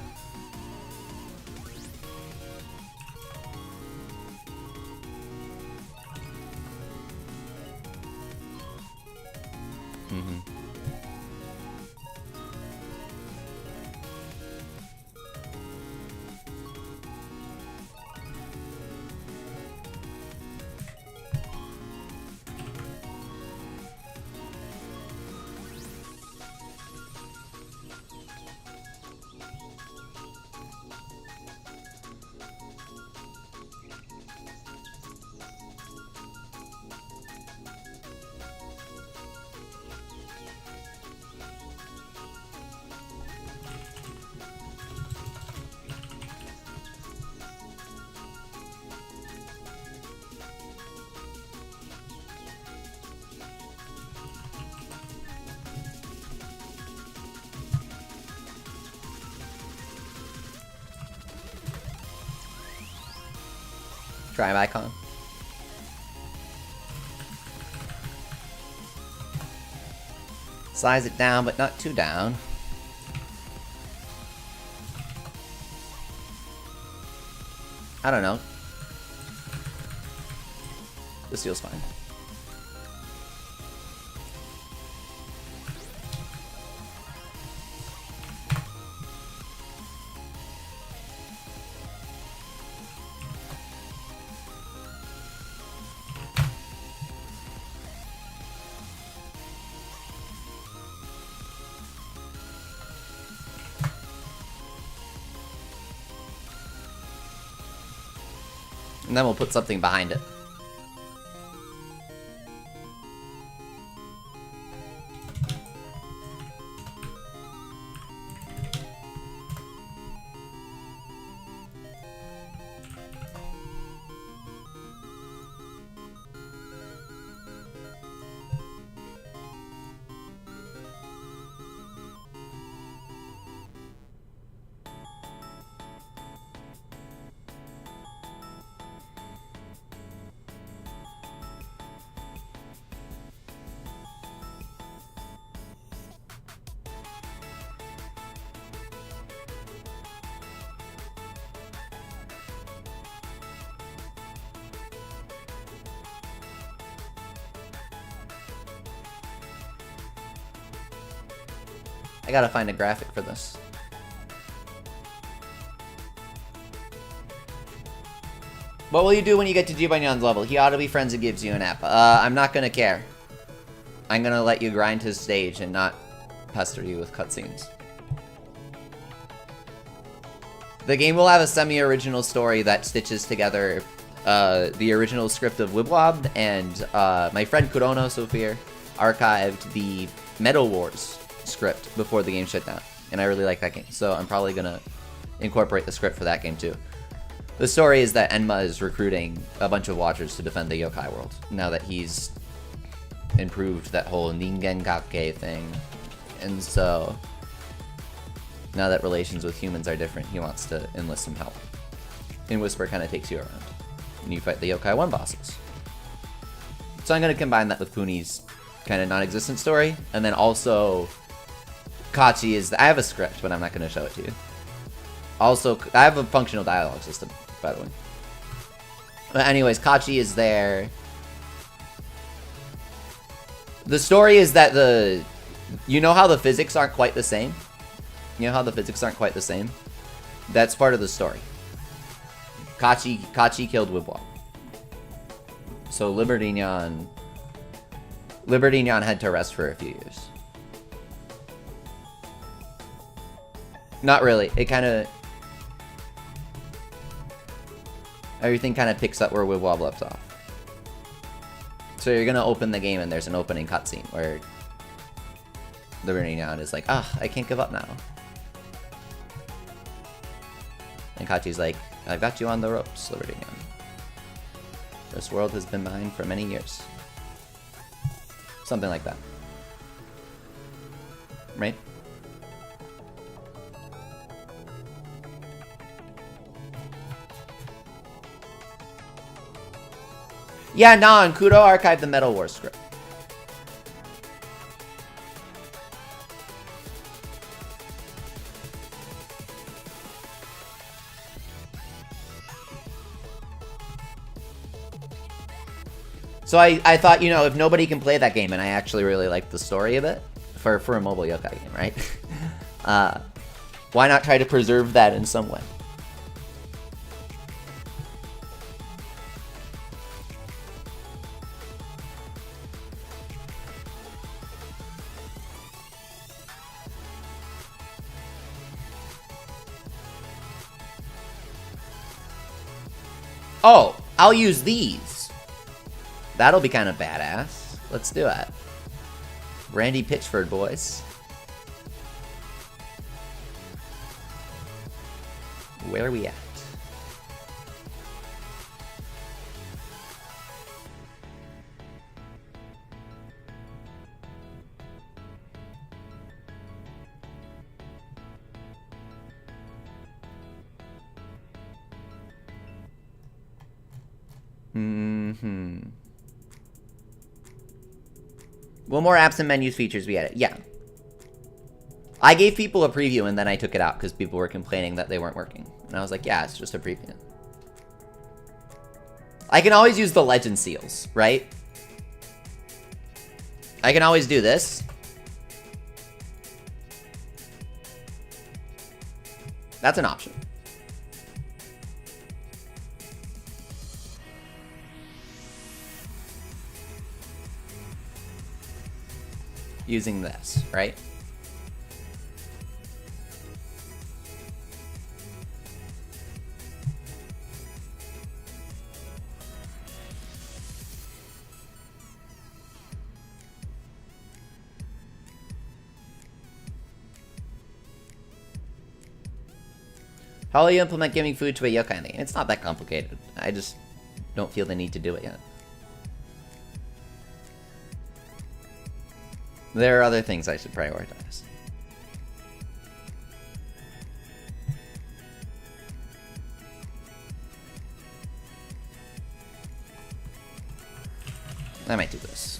Drive icon. Size it down, but not too down. I don't know. This feels fine. And then we'll put something behind it. I gotta find a graphic for this. What will you do when you get to Jibanyan's level? He ought to be friends and gives you an app. I'm not gonna care. I'm gonna let you grind his stage and not pester you with cutscenes. The game will have a semi-original story that stitches together the original script of Wibwob, and my friend Kurono Sophir archived the Metal Wars script before the game shut down, and I really like that game, so I'm probably gonna incorporate the script for that game too. The story is that Enma is recruiting a bunch of watchers to defend the yokai world now that he's improved that whole Ningen Gake thing, and so now that relations with humans are different, he wants to enlist some help. And Whisper kind of takes you around, and you fight the Yokai 1 bosses. So I'm gonna combine that with Funi's kind of non-existent story, and then also Kachi is... I have a script, but I'm not going to show it to you. Also, I have a functional dialogue system, by the way. But anyways, Kachi is there. The story is that the... You know how the physics aren't quite the same? You know how the physics aren't quite the same? That's part of the story. Kachi killed Wibwob. So Liberty Nyan had to rest for a few years. Not really. It kind of... Everything kind of picks up where Wibwob left off. So you're going to open the game and there's an opening cutscene where Liberty Nyan is like, I can't give up now. And Kachi's like, I've got you on the ropes, Liberty Nyan. This world has been mine for many years. Something like that. Right? Yeah, nah, and Kudo archived the Metal Wars script. So I thought, you know, if nobody can play that game, and I actually really like the story of it, for a mobile yokai game, right? Why not try to preserve that in some way? Oh, I'll use these. That'll be kind of badass. Let's do it. Randy Pitchford, boys. Where are we at? Will more apps and menus features be added? Yeah. I gave people a preview and then I took it out because people were complaining that they weren't working. And I was like, yeah, it's just a preview. I can always use the legend seals, right? I can always do this. That's an option. Using this, right? How will you implement giving food to a yokai in the game? It's not that complicated. I just don't feel the need to do it yet. There are other things I should prioritize. I might do this.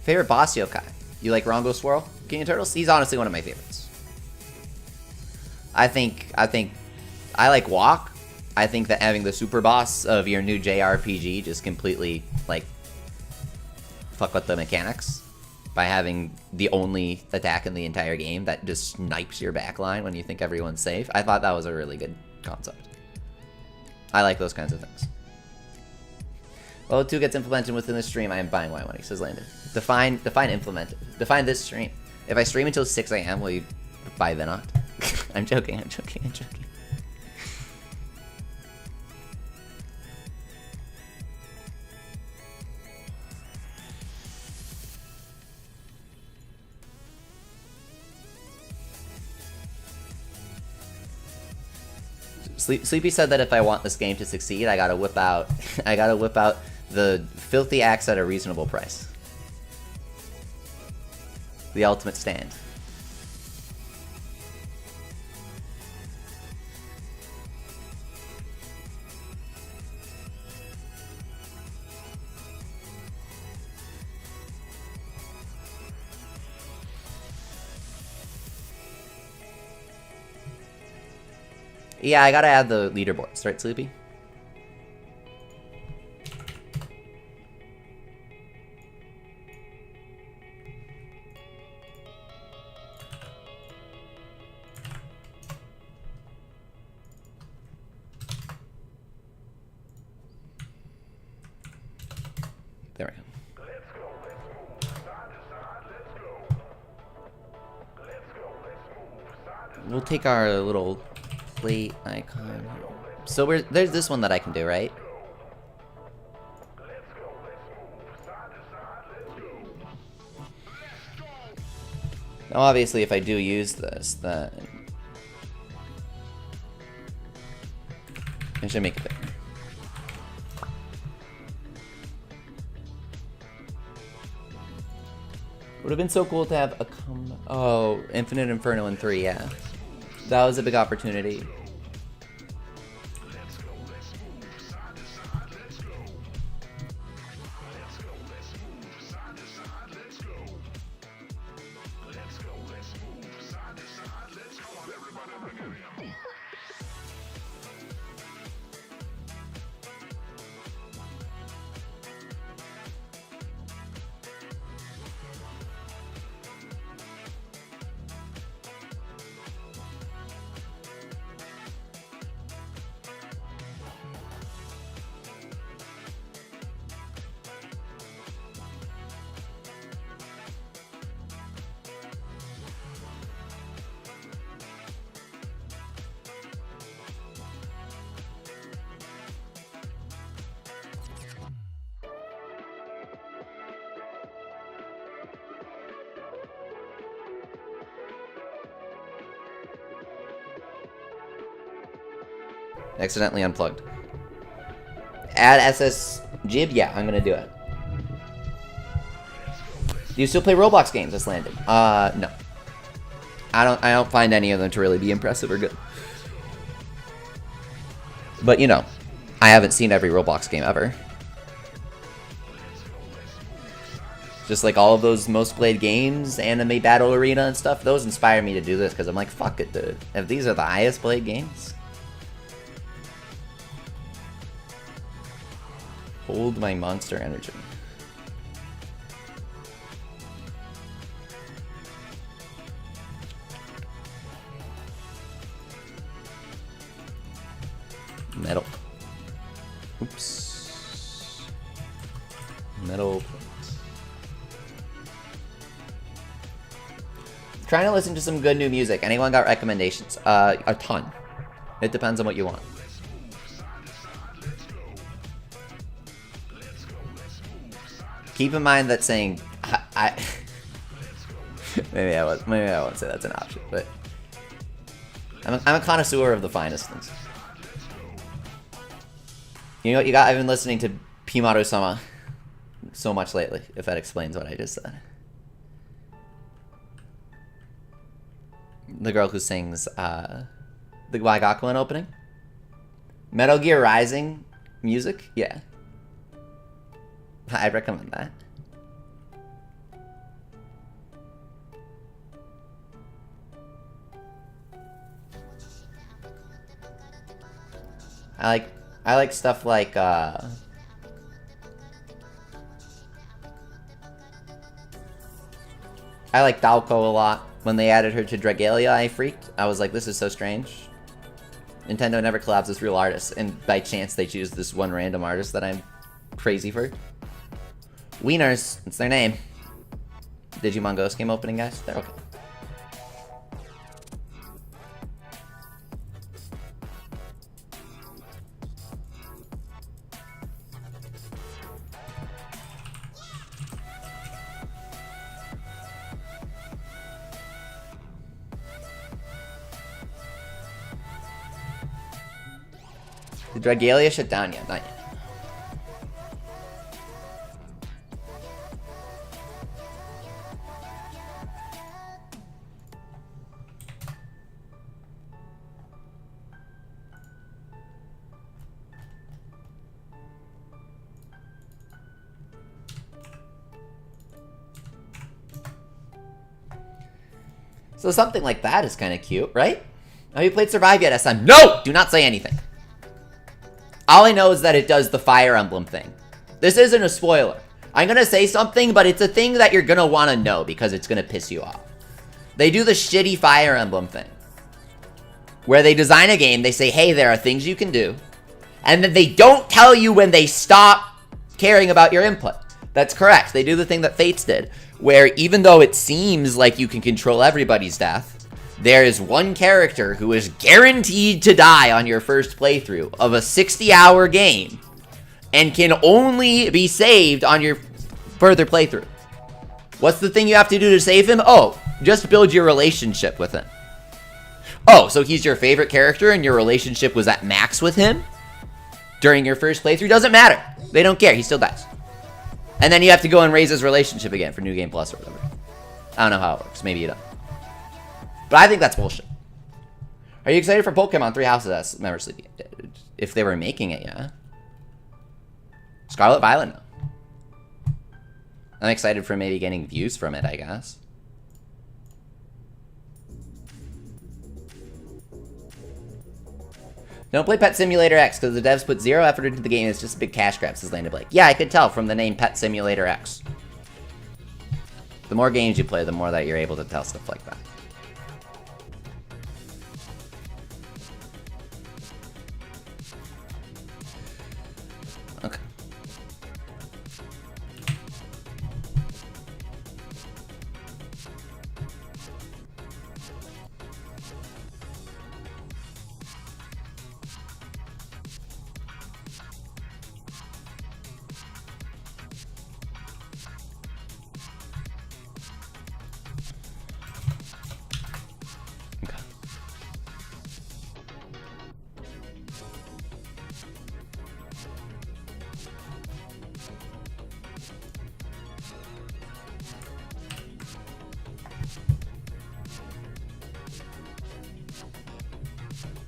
Favorite boss yokai? You like Rongo Swirl? King of Turtles? He's honestly one of my favorites. I like Walk. I think that having the super boss of your new JRPG just completely, like, fuck with the mechanics by having the only attack in the entire game that just snipes your backline when you think everyone's safe. I thought that was a really good concept. I like those kinds of things. Well, 2 gets implemented within the stream. I am buying Y1, says Landon. Define implemented. Define this stream. If I stream until 6 AM, will you buy the not? I'm joking. Sleepy said that if I want this game to succeed, I gotta whip out the filthy axe at a reasonable price. The ultimate stand. Yeah, I gotta add the leaderboards, right, Sleepy? There we go. We'll take our little plate icon. So there's this one that I can do, right? Now, obviously, if I do use this, then I should make it bigger. Would have been so cool to have a Infinite Inferno in 3, yeah. That was a big opportunity. Accidentally unplugged. Add SS Jib? Yeah, I'm gonna do it. Do you still play Roblox games? That's Landon. No. I don't find any of them to really be impressive or good. But you know, I haven't seen every Roblox game ever. Just like all of those most played games, anime battle arena and stuff, those inspire me to do this because I'm like, fuck it, dude. If these are the highest played games, hold my monster energy. Metal. Oops. Metal. Trying to listen to some good new music. Anyone got recommendations? A ton. It depends on what you want. Keep in mind that saying I maybe I won't say that's an option, but I'm a connoisseur of the finest things. You know what you got? I've been listening to Pimaru-sama so much lately, if that explains what I just said. The girl who sings the Waigakuin opening. Metal Gear Rising music? Yeah. I'd recommend that. I like stuff like I like Dalko a lot. When they added her to Dragalia, I freaked. I was like, this is so strange. Nintendo never collabs with real artists, and by chance they choose this one random artist that I'm crazy for. Wieners, it's their name. Digimon Ghost game opening, guys? They're okay. Did Dragalia shut down yet? Not yet. So something like that is kind of cute, right? Have you played Survive yet, SM? No! Do not say anything. All I know is that it does the Fire Emblem thing. This isn't a spoiler. I'm gonna say something, but it's a thing that you're gonna want to know because it's gonna piss you off. They do the shitty Fire Emblem thing. Where they design a game, they say, hey, there are things you can do. And then they don't tell you when they stop caring about your input. That's correct. They do the thing that Fates did. Where even though it seems like you can control everybody's death, there is one character who is guaranteed to die on your first playthrough of a 60-hour game and can only be saved on your further playthrough. What's the thing you have to do to save him? Oh, just build your relationship with him. Oh, so he's your favorite character and your relationship was at max with him during your first playthrough? Doesn't matter. They don't care. He still dies. And then you have to go and raise his relationship again for New Game Plus or whatever. I don't know how it works. Maybe you don't. But I think that's bullshit. Are you excited for Pokemon 3 Houses as Member Sleepy? If they were making it, yeah. Scarlet Violet, no. I'm excited for maybe getting views from it, I guess. Don't play Pet Simulator X because the devs put zero effort into the game. It's just a big cash grab, says Landon Blake. Yeah, I could tell from the name Pet Simulator X. The more games you play, the more that you're able to tell stuff like that. Okay.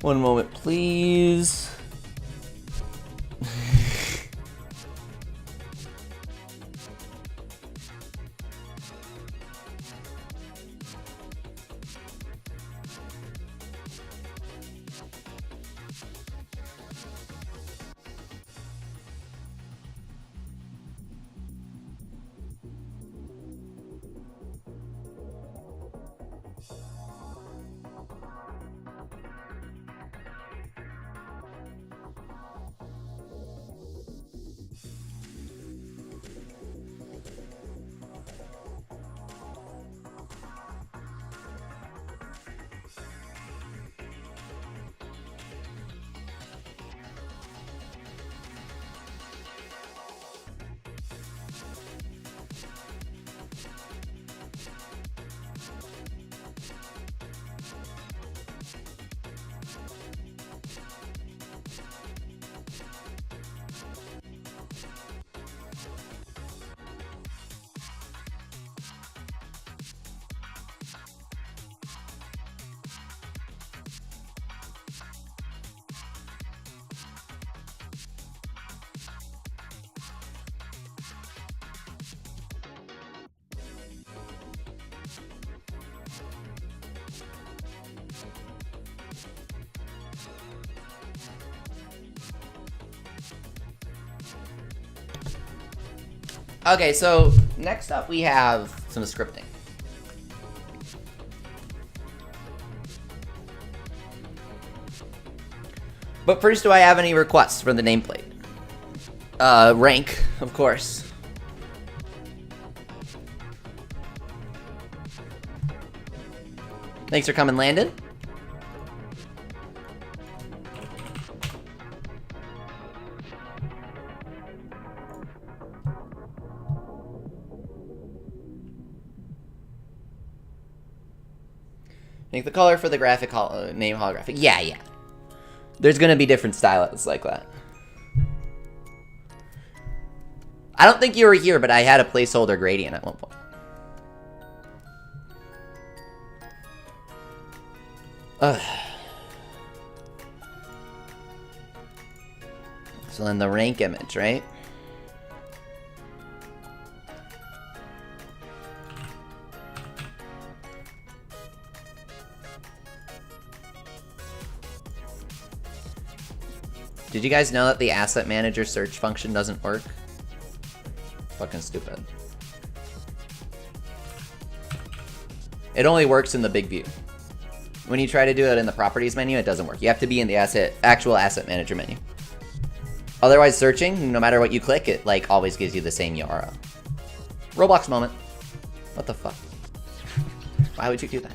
One moment, please. Okay, so next up we have some scripting. But first, do I have any requests for the nameplate? Rank, of course. Thanks for coming, Landon. Make the color for the graphic name holographic. Yeah, yeah. There's gonna be different styles like that. I don't think you were here, but I had a placeholder gradient at one point. Ugh. So then the rank image, right? Did you guys know that the asset manager search function doesn't work? Fucking stupid. It only works in the big view. When you try to do it in the properties menu, it doesn't work. You have to be in the actual asset manager menu. Otherwise, searching, no matter what you click, it like always gives you the same URL. Roblox moment. What the fuck? Why would you do that?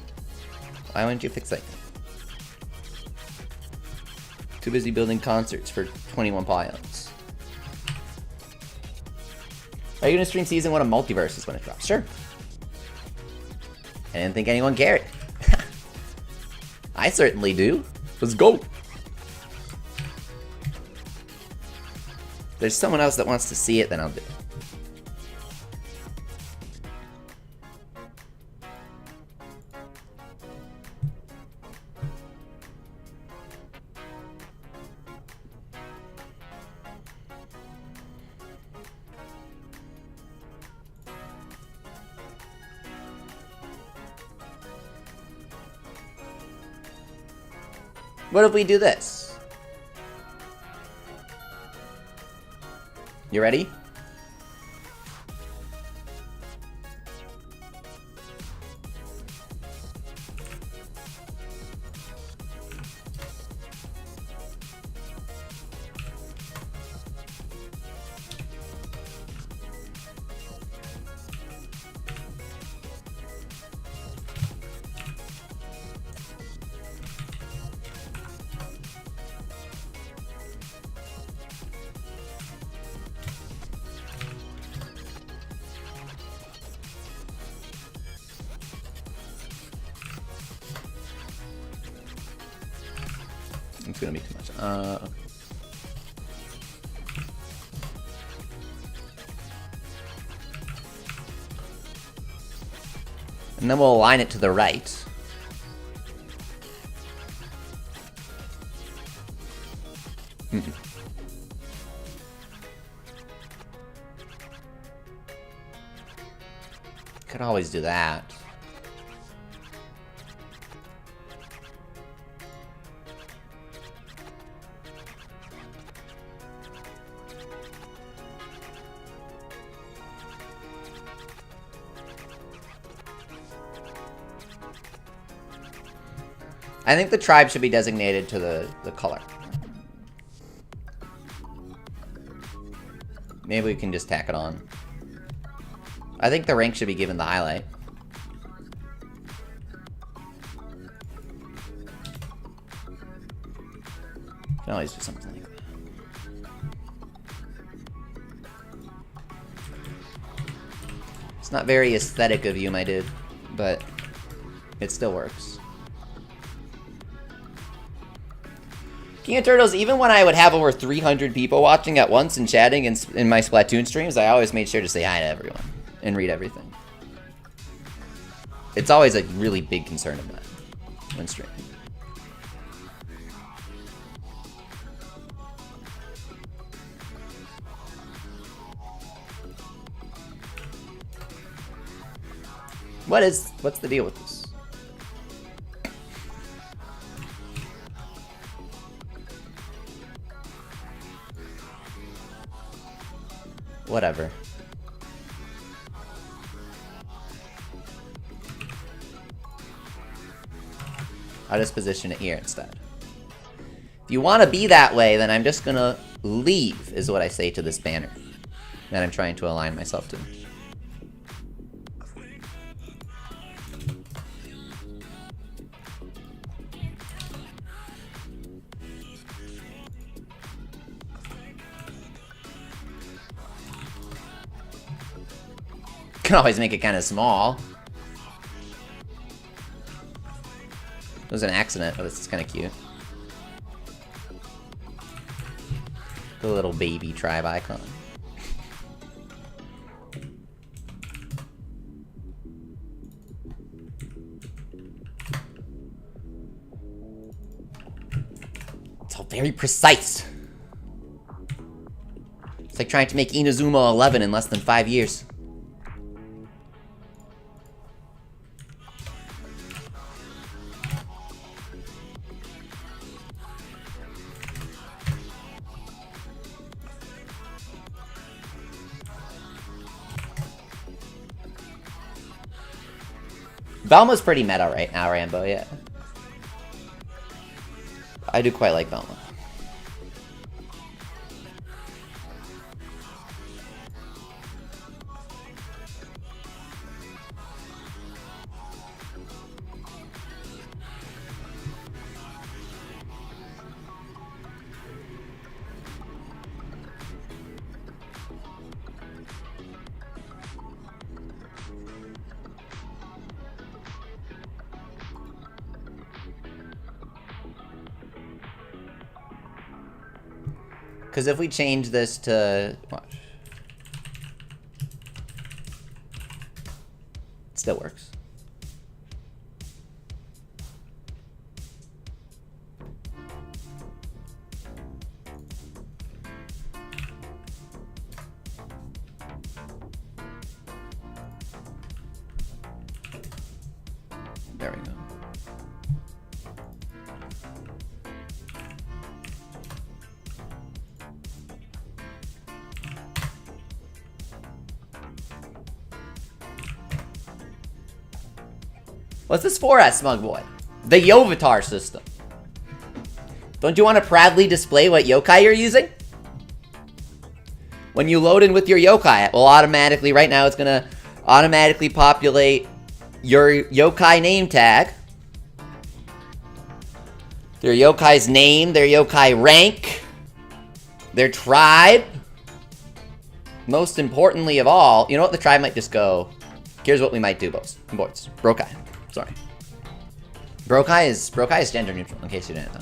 Why wouldn't you fix that? Too busy building concerts for 21 pions. Are you gonna stream season 1 of Multiverses when it drops? Sure. I didn't think anyone cared. I certainly do. Let's go. If there's someone else that wants to see it, then I'll do it. What if we do this? You ready? It's gonna be too much. Okay. And then we'll align it to the right. Could always do that. I think the tribe should be designated to the color. Maybe we can just tack it on. I think the rank should be given the highlight. Can always do something like that. It's not very aesthetic of you, my dude, but it still works. King of Turtles, even when I would have over 300 people watching at once and chatting in my Splatoon streams, I always made sure to say hi to everyone and read everything. It's always a really big concern of mine when streaming. What's the deal with this? Whatever. I'll just position it here instead. If you want to be that way, then I'm just gonna leave, is what I say to this banner that I'm trying to align myself to. Can always make it kind of small. It was an accident, but this is kind of cute. The little baby tribe icon. It's all very precise. It's like trying to make Inazuma 11 in less than 5 years. Velma's pretty meta right now, Rambo, yeah. I do quite like Velma. Because if we change this to... Watch. It still works. There we go. What's this for, Smug Boy? The Yovatar system. Don't you want to proudly display what yokai you're using? When you load in with your yokai, it will automatically, right now it's going to automatically populate your yokai name tag. Their yokai's name, their yokai rank, their tribe. Most importantly of all, you know what, the tribe might just go, here's what we might do, boys. Brokai. Sorry. Brokai is gender neutral, in case you didn't know.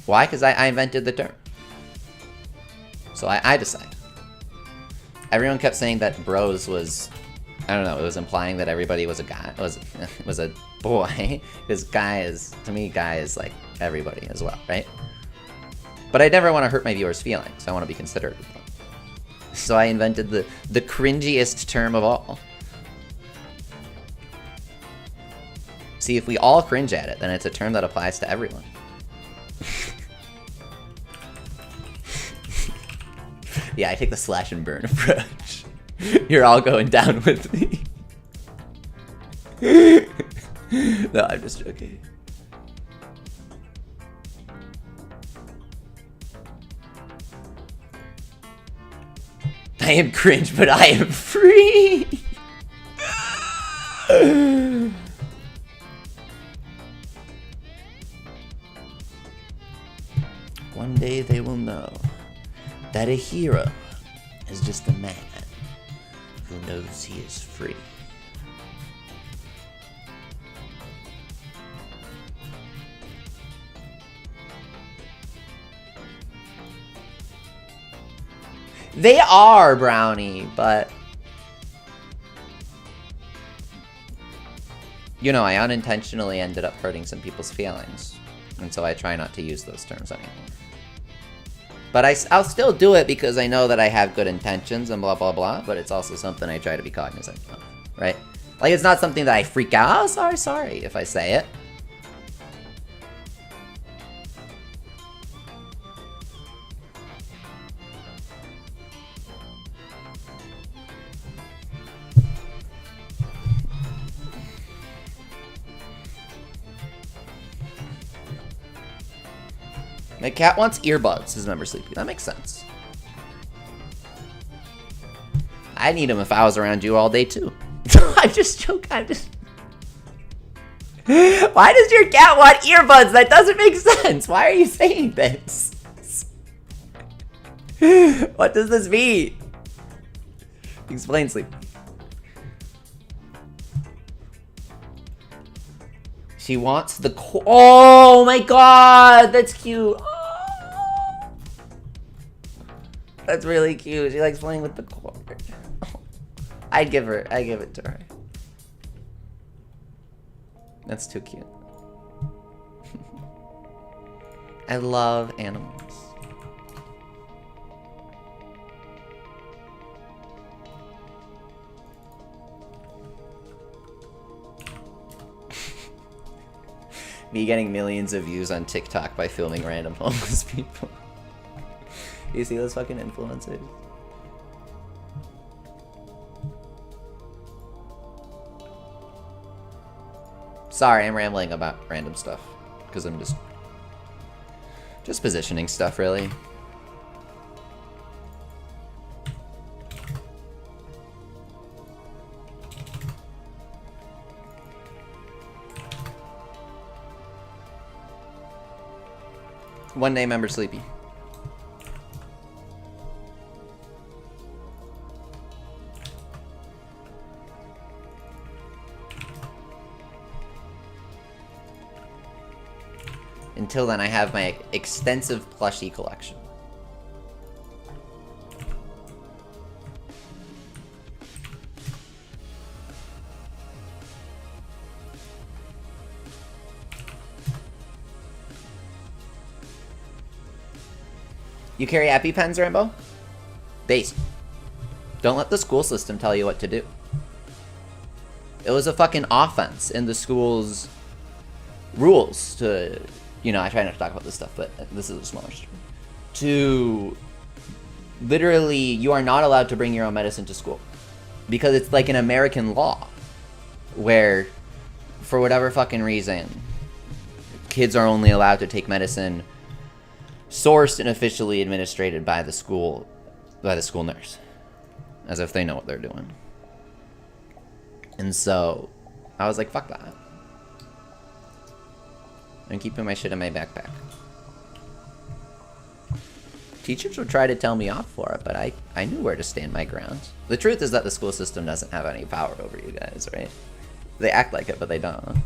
Why? Because I invented the term. So I decide. Everyone kept saying that bros was, I don't know, it was implying that everybody was a guy, was a boy. Because guy is, to me, guy is like everybody as well, right? But I never want to hurt my viewers' feelings. I want to be considerate of them. So I invented the cringiest term of all. See, if we all cringe at it, then it's a term that applies to everyone. Yeah, I take the slash and burn approach. You're all going down with me. No, I'm just joking. I am cringe, but I am free. One day they will know that a hero is just a man who knows he is free. They are, Brownie, but... You know, I unintentionally ended up hurting some people's feelings. And so I try not to use those terms anymore. But I'll still do it because I know that I have good intentions and blah, blah, blah. But it's also something I try to be cognizant of, right? Like, it's not something that I freak out. Oh, sorry, if I say it. My cat wants earbuds, says Member Sleepy. That makes sense. I need them if I was around you all day too. I'm just joking. I'm just... Why does your cat want earbuds? That doesn't make sense. Why are you saying this? What does this mean? Explain, Sleep. She wants the oh my god, that's cute. Oh. That's really cute. She likes playing with the cord. Oh. I'd give it to her. That's too cute. I love animals. Me getting millions of views on TikTok by filming random homeless people. You see those fucking influencers? Sorry, I'm rambling about random stuff. Because I'm just positioning stuff, really. One day member Sleepy. Until then, I have my extensive plushie collection. You carry EpiPens, Rambo? Base. Don't let the school system tell you what to do. It was a fucking offense in the school's rules to, you know, I try not to talk about this stuff, but this is a smaller story. To literally, you are not allowed to bring your own medicine to school. Because it's like an American law where, for whatever fucking reason, kids are only allowed to take medicine sourced and officially administered by the school nurse, as if they know what they're doing. And so I was like, fuck that. I'm keeping my shit in my backpack. Teachers would try to tell me off for it, but I knew where to stand my ground. The truth is that the school system doesn't have any power over you guys, right? They act like it, but they don't.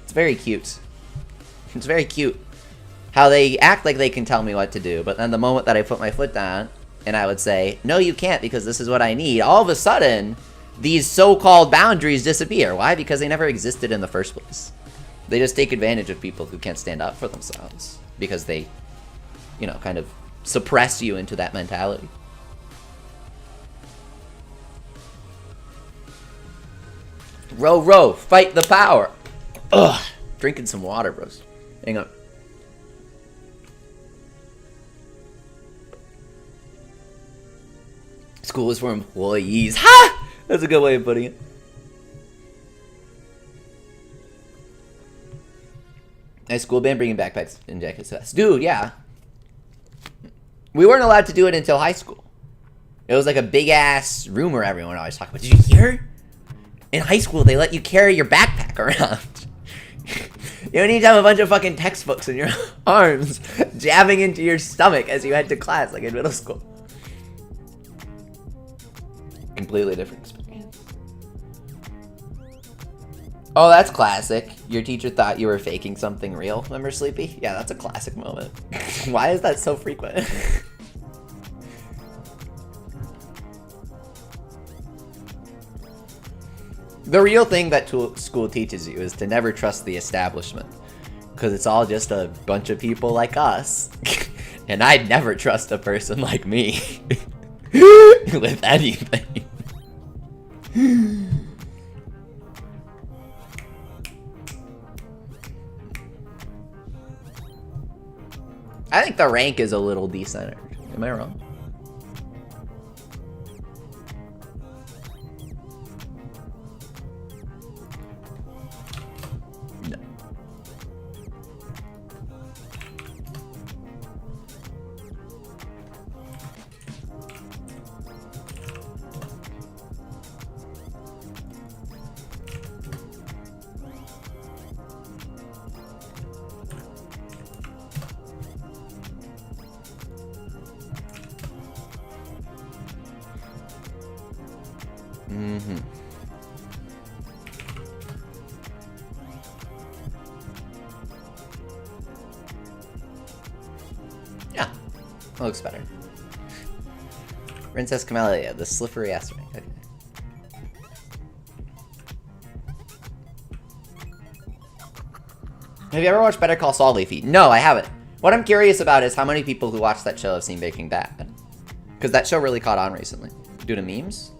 It's very cute. It's very cute how they act like they can tell me what to do, but then the moment that I put my foot down and I would say, no, you can't because this is what I need, all of a sudden, these so-called boundaries disappear. Why? Because they never existed in the first place. They just take advantage of people who can't stand up for themselves because they, you know, kind of suppress you into that mentality. Row, fight the power. Ugh, drinking some water, bros. Hang on. School is for employees. Ha! That's a good way of putting it. At school band bringing backpacks and jackets to us. Dude, yeah. We weren't allowed to do it until high school. It was like a big ass rumor everyone always talked about. Did you hear? In high school, they let you carry your backpack around. You don't need to have a bunch of fucking textbooks in your arms jabbing into your stomach as you head to class like in middle school. Completely different experience. Oh, that's classic. Your teacher thought you were faking something real. Remember Sleepy? Yeah, that's a classic moment. Why is that so frequent? The real thing that school teaches you is to never trust the establishment. Because it's all just a bunch of people like us. And I'd never trust a person like me. With anything. I think the rank is a little decentered. Am I wrong? No. Mm-hmm. Yeah, that looks better. Princess Camellia, the slippery ass ring. Okay. Have you ever watched Better Call Saul, Leafy? No, I haven't. What I'm curious about is how many people who watch that show have seen Breaking Bad. Because that show really caught on recently. Due to memes.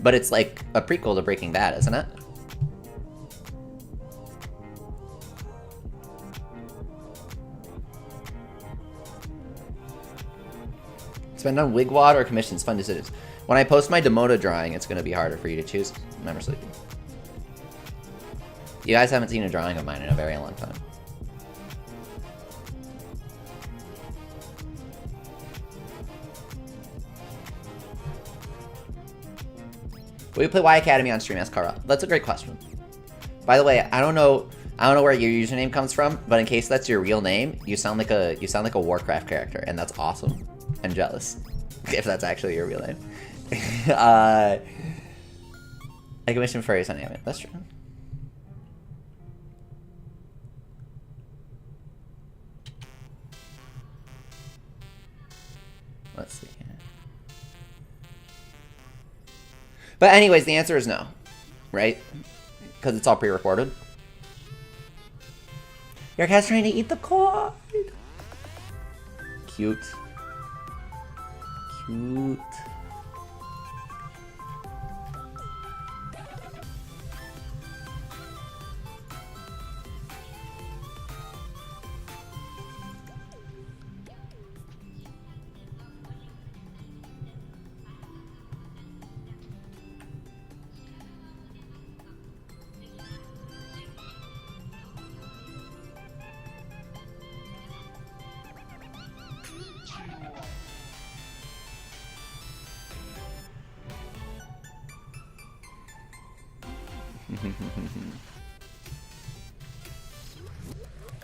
But it's like a prequel to Breaking Bad, isn't it? Spend on Wigwad or commissions, fun decisions. When I post my Demoda drawing, it's going to be harder for you to choose. Remember sleeping. You guys haven't seen a drawing of mine in a very long time. Will you play Y Academy on stream? Ask Kara. That's a great question. By the way, I don't know where your username comes from, but in case that's your real name, you sound like a Warcraft character, and that's awesome. I'm jealous. If that's actually your real name. I commissioned furries on Amit. That's true. Let's see. But anyways, the answer is no, right? Because it's all pre-recorded. Your cat's trying to eat the cord. Cute. Cute.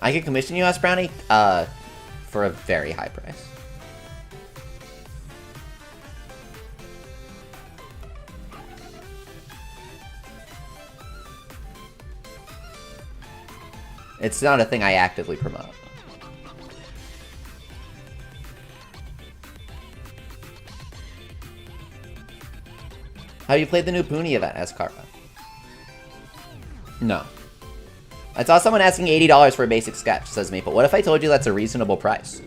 I could commission you, Brownie, for a very high price. It's not a thing I actively promote. Have you played the new Poonie event, Escarpa? No. I saw someone asking $80 for a basic sketch, says Maple. What if I told you that's a reasonable price?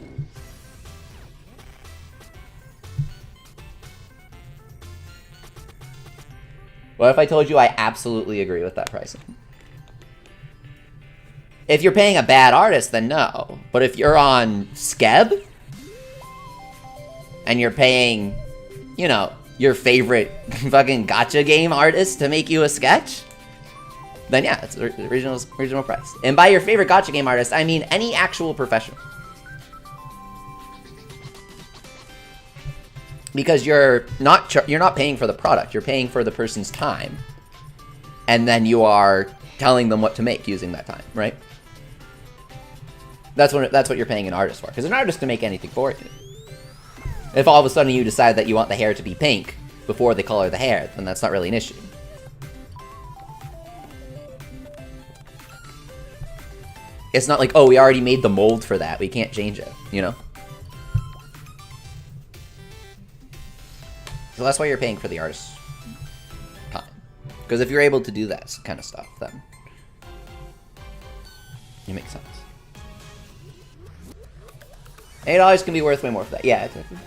What if I told you I absolutely agree with that pricing? If you're paying a bad artist, then no. But if you're on Skeb, and you're paying, you know, your favorite fucking gacha game artist to make you a sketch, then yeah, it's a reasonable price. And by your favorite gacha game artist, I mean any actual professional. Because you're not paying for the product, you're paying for the person's time. And then you are telling them what to make using that time, right? That's what you're paying an artist for. Because an artist can make anything for you. If all of a sudden you decide that you want the hair to be pink before they color the hair, then that's not really an issue. It's not like, oh, we already made the mold for that, we can't change it, you know? So that's why you're paying for the artist's time. Because if you're able to do that kind of stuff, then it makes sense. $8 can be worth way more for that. Yeah, exactly.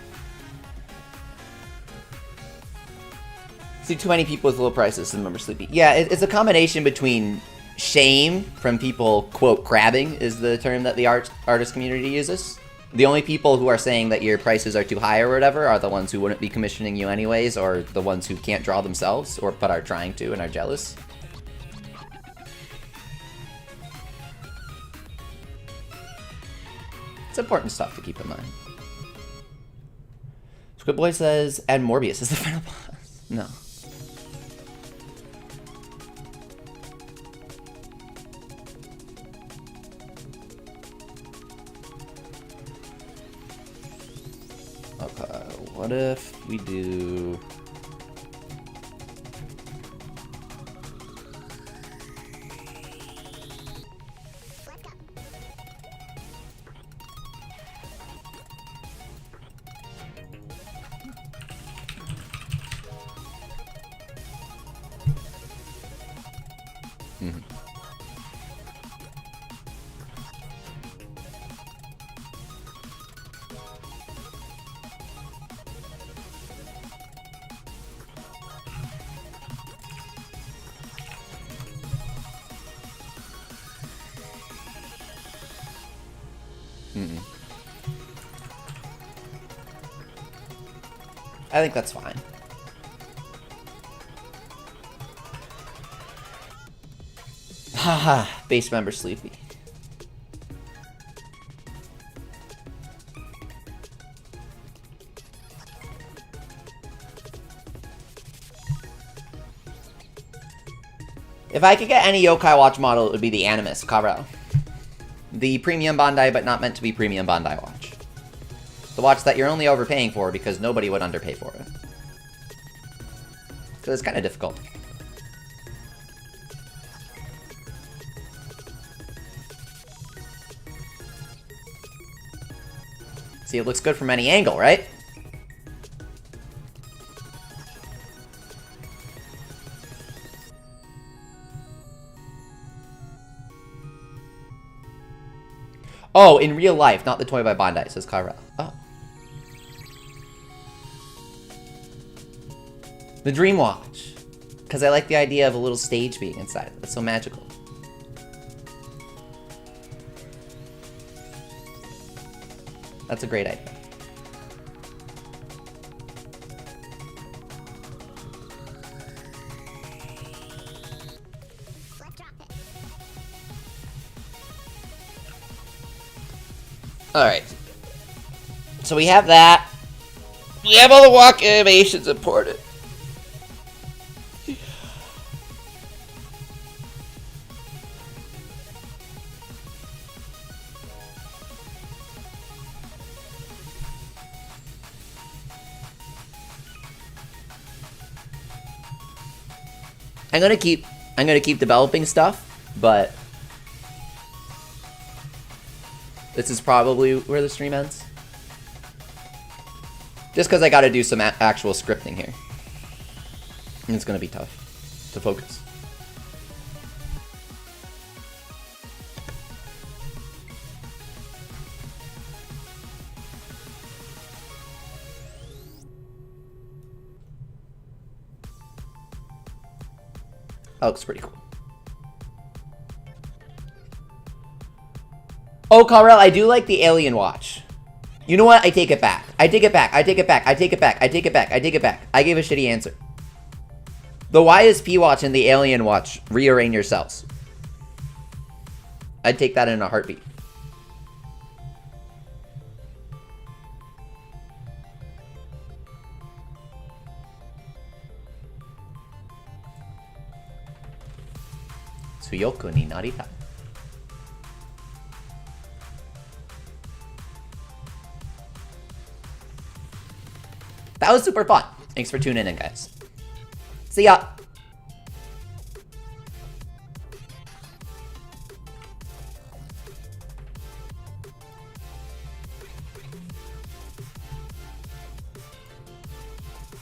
See too many people with low prices and remember sleepy. Yeah, it's a combination between shame from people, quote, crabbing is the term that the artist community uses. The only people who are saying that your prices are too high or whatever are the ones who wouldn't be commissioning you anyways, or the ones who can't draw themselves, or but are trying to and are jealous. It's important stuff to keep in mind. Squidboy says, add Morbius as the final boss. No. Okay, what if we do... I think that's fine. Haha, base member sleepy. If I could get any Yokai Watch model, it would be the Animus, Karo. The premium Bandai, but not meant to be premium Bandai watch. The watch that you're only overpaying for because nobody would underpay for it. Because it's kind of difficult. See, it looks good from any angle, right? Oh, in real life, not the toy by Bandai, says Kyrell. Oh. The Dream Watch. Because I like the idea of a little stage being inside. That's so magical. That's a great idea. Alright. So we have that. We have all the walk animations imported. I'm gonna keep developing stuff, but this is probably where the stream ends. Just because I gotta do some actual scripting here. And it's gonna be tough to focus. That looks pretty cool. Oh, Kyrell, I do like the alien watch. You know what? I take it back. I take it back. I take it back. I take it back. I take it back. I take it back. I gave a shitty answer. The YSP watch and the alien watch rearrange your cells. I'd take that in a heartbeat. Tsuyoku ni narita. That was super fun. Thanks for tuning in, guys. See ya.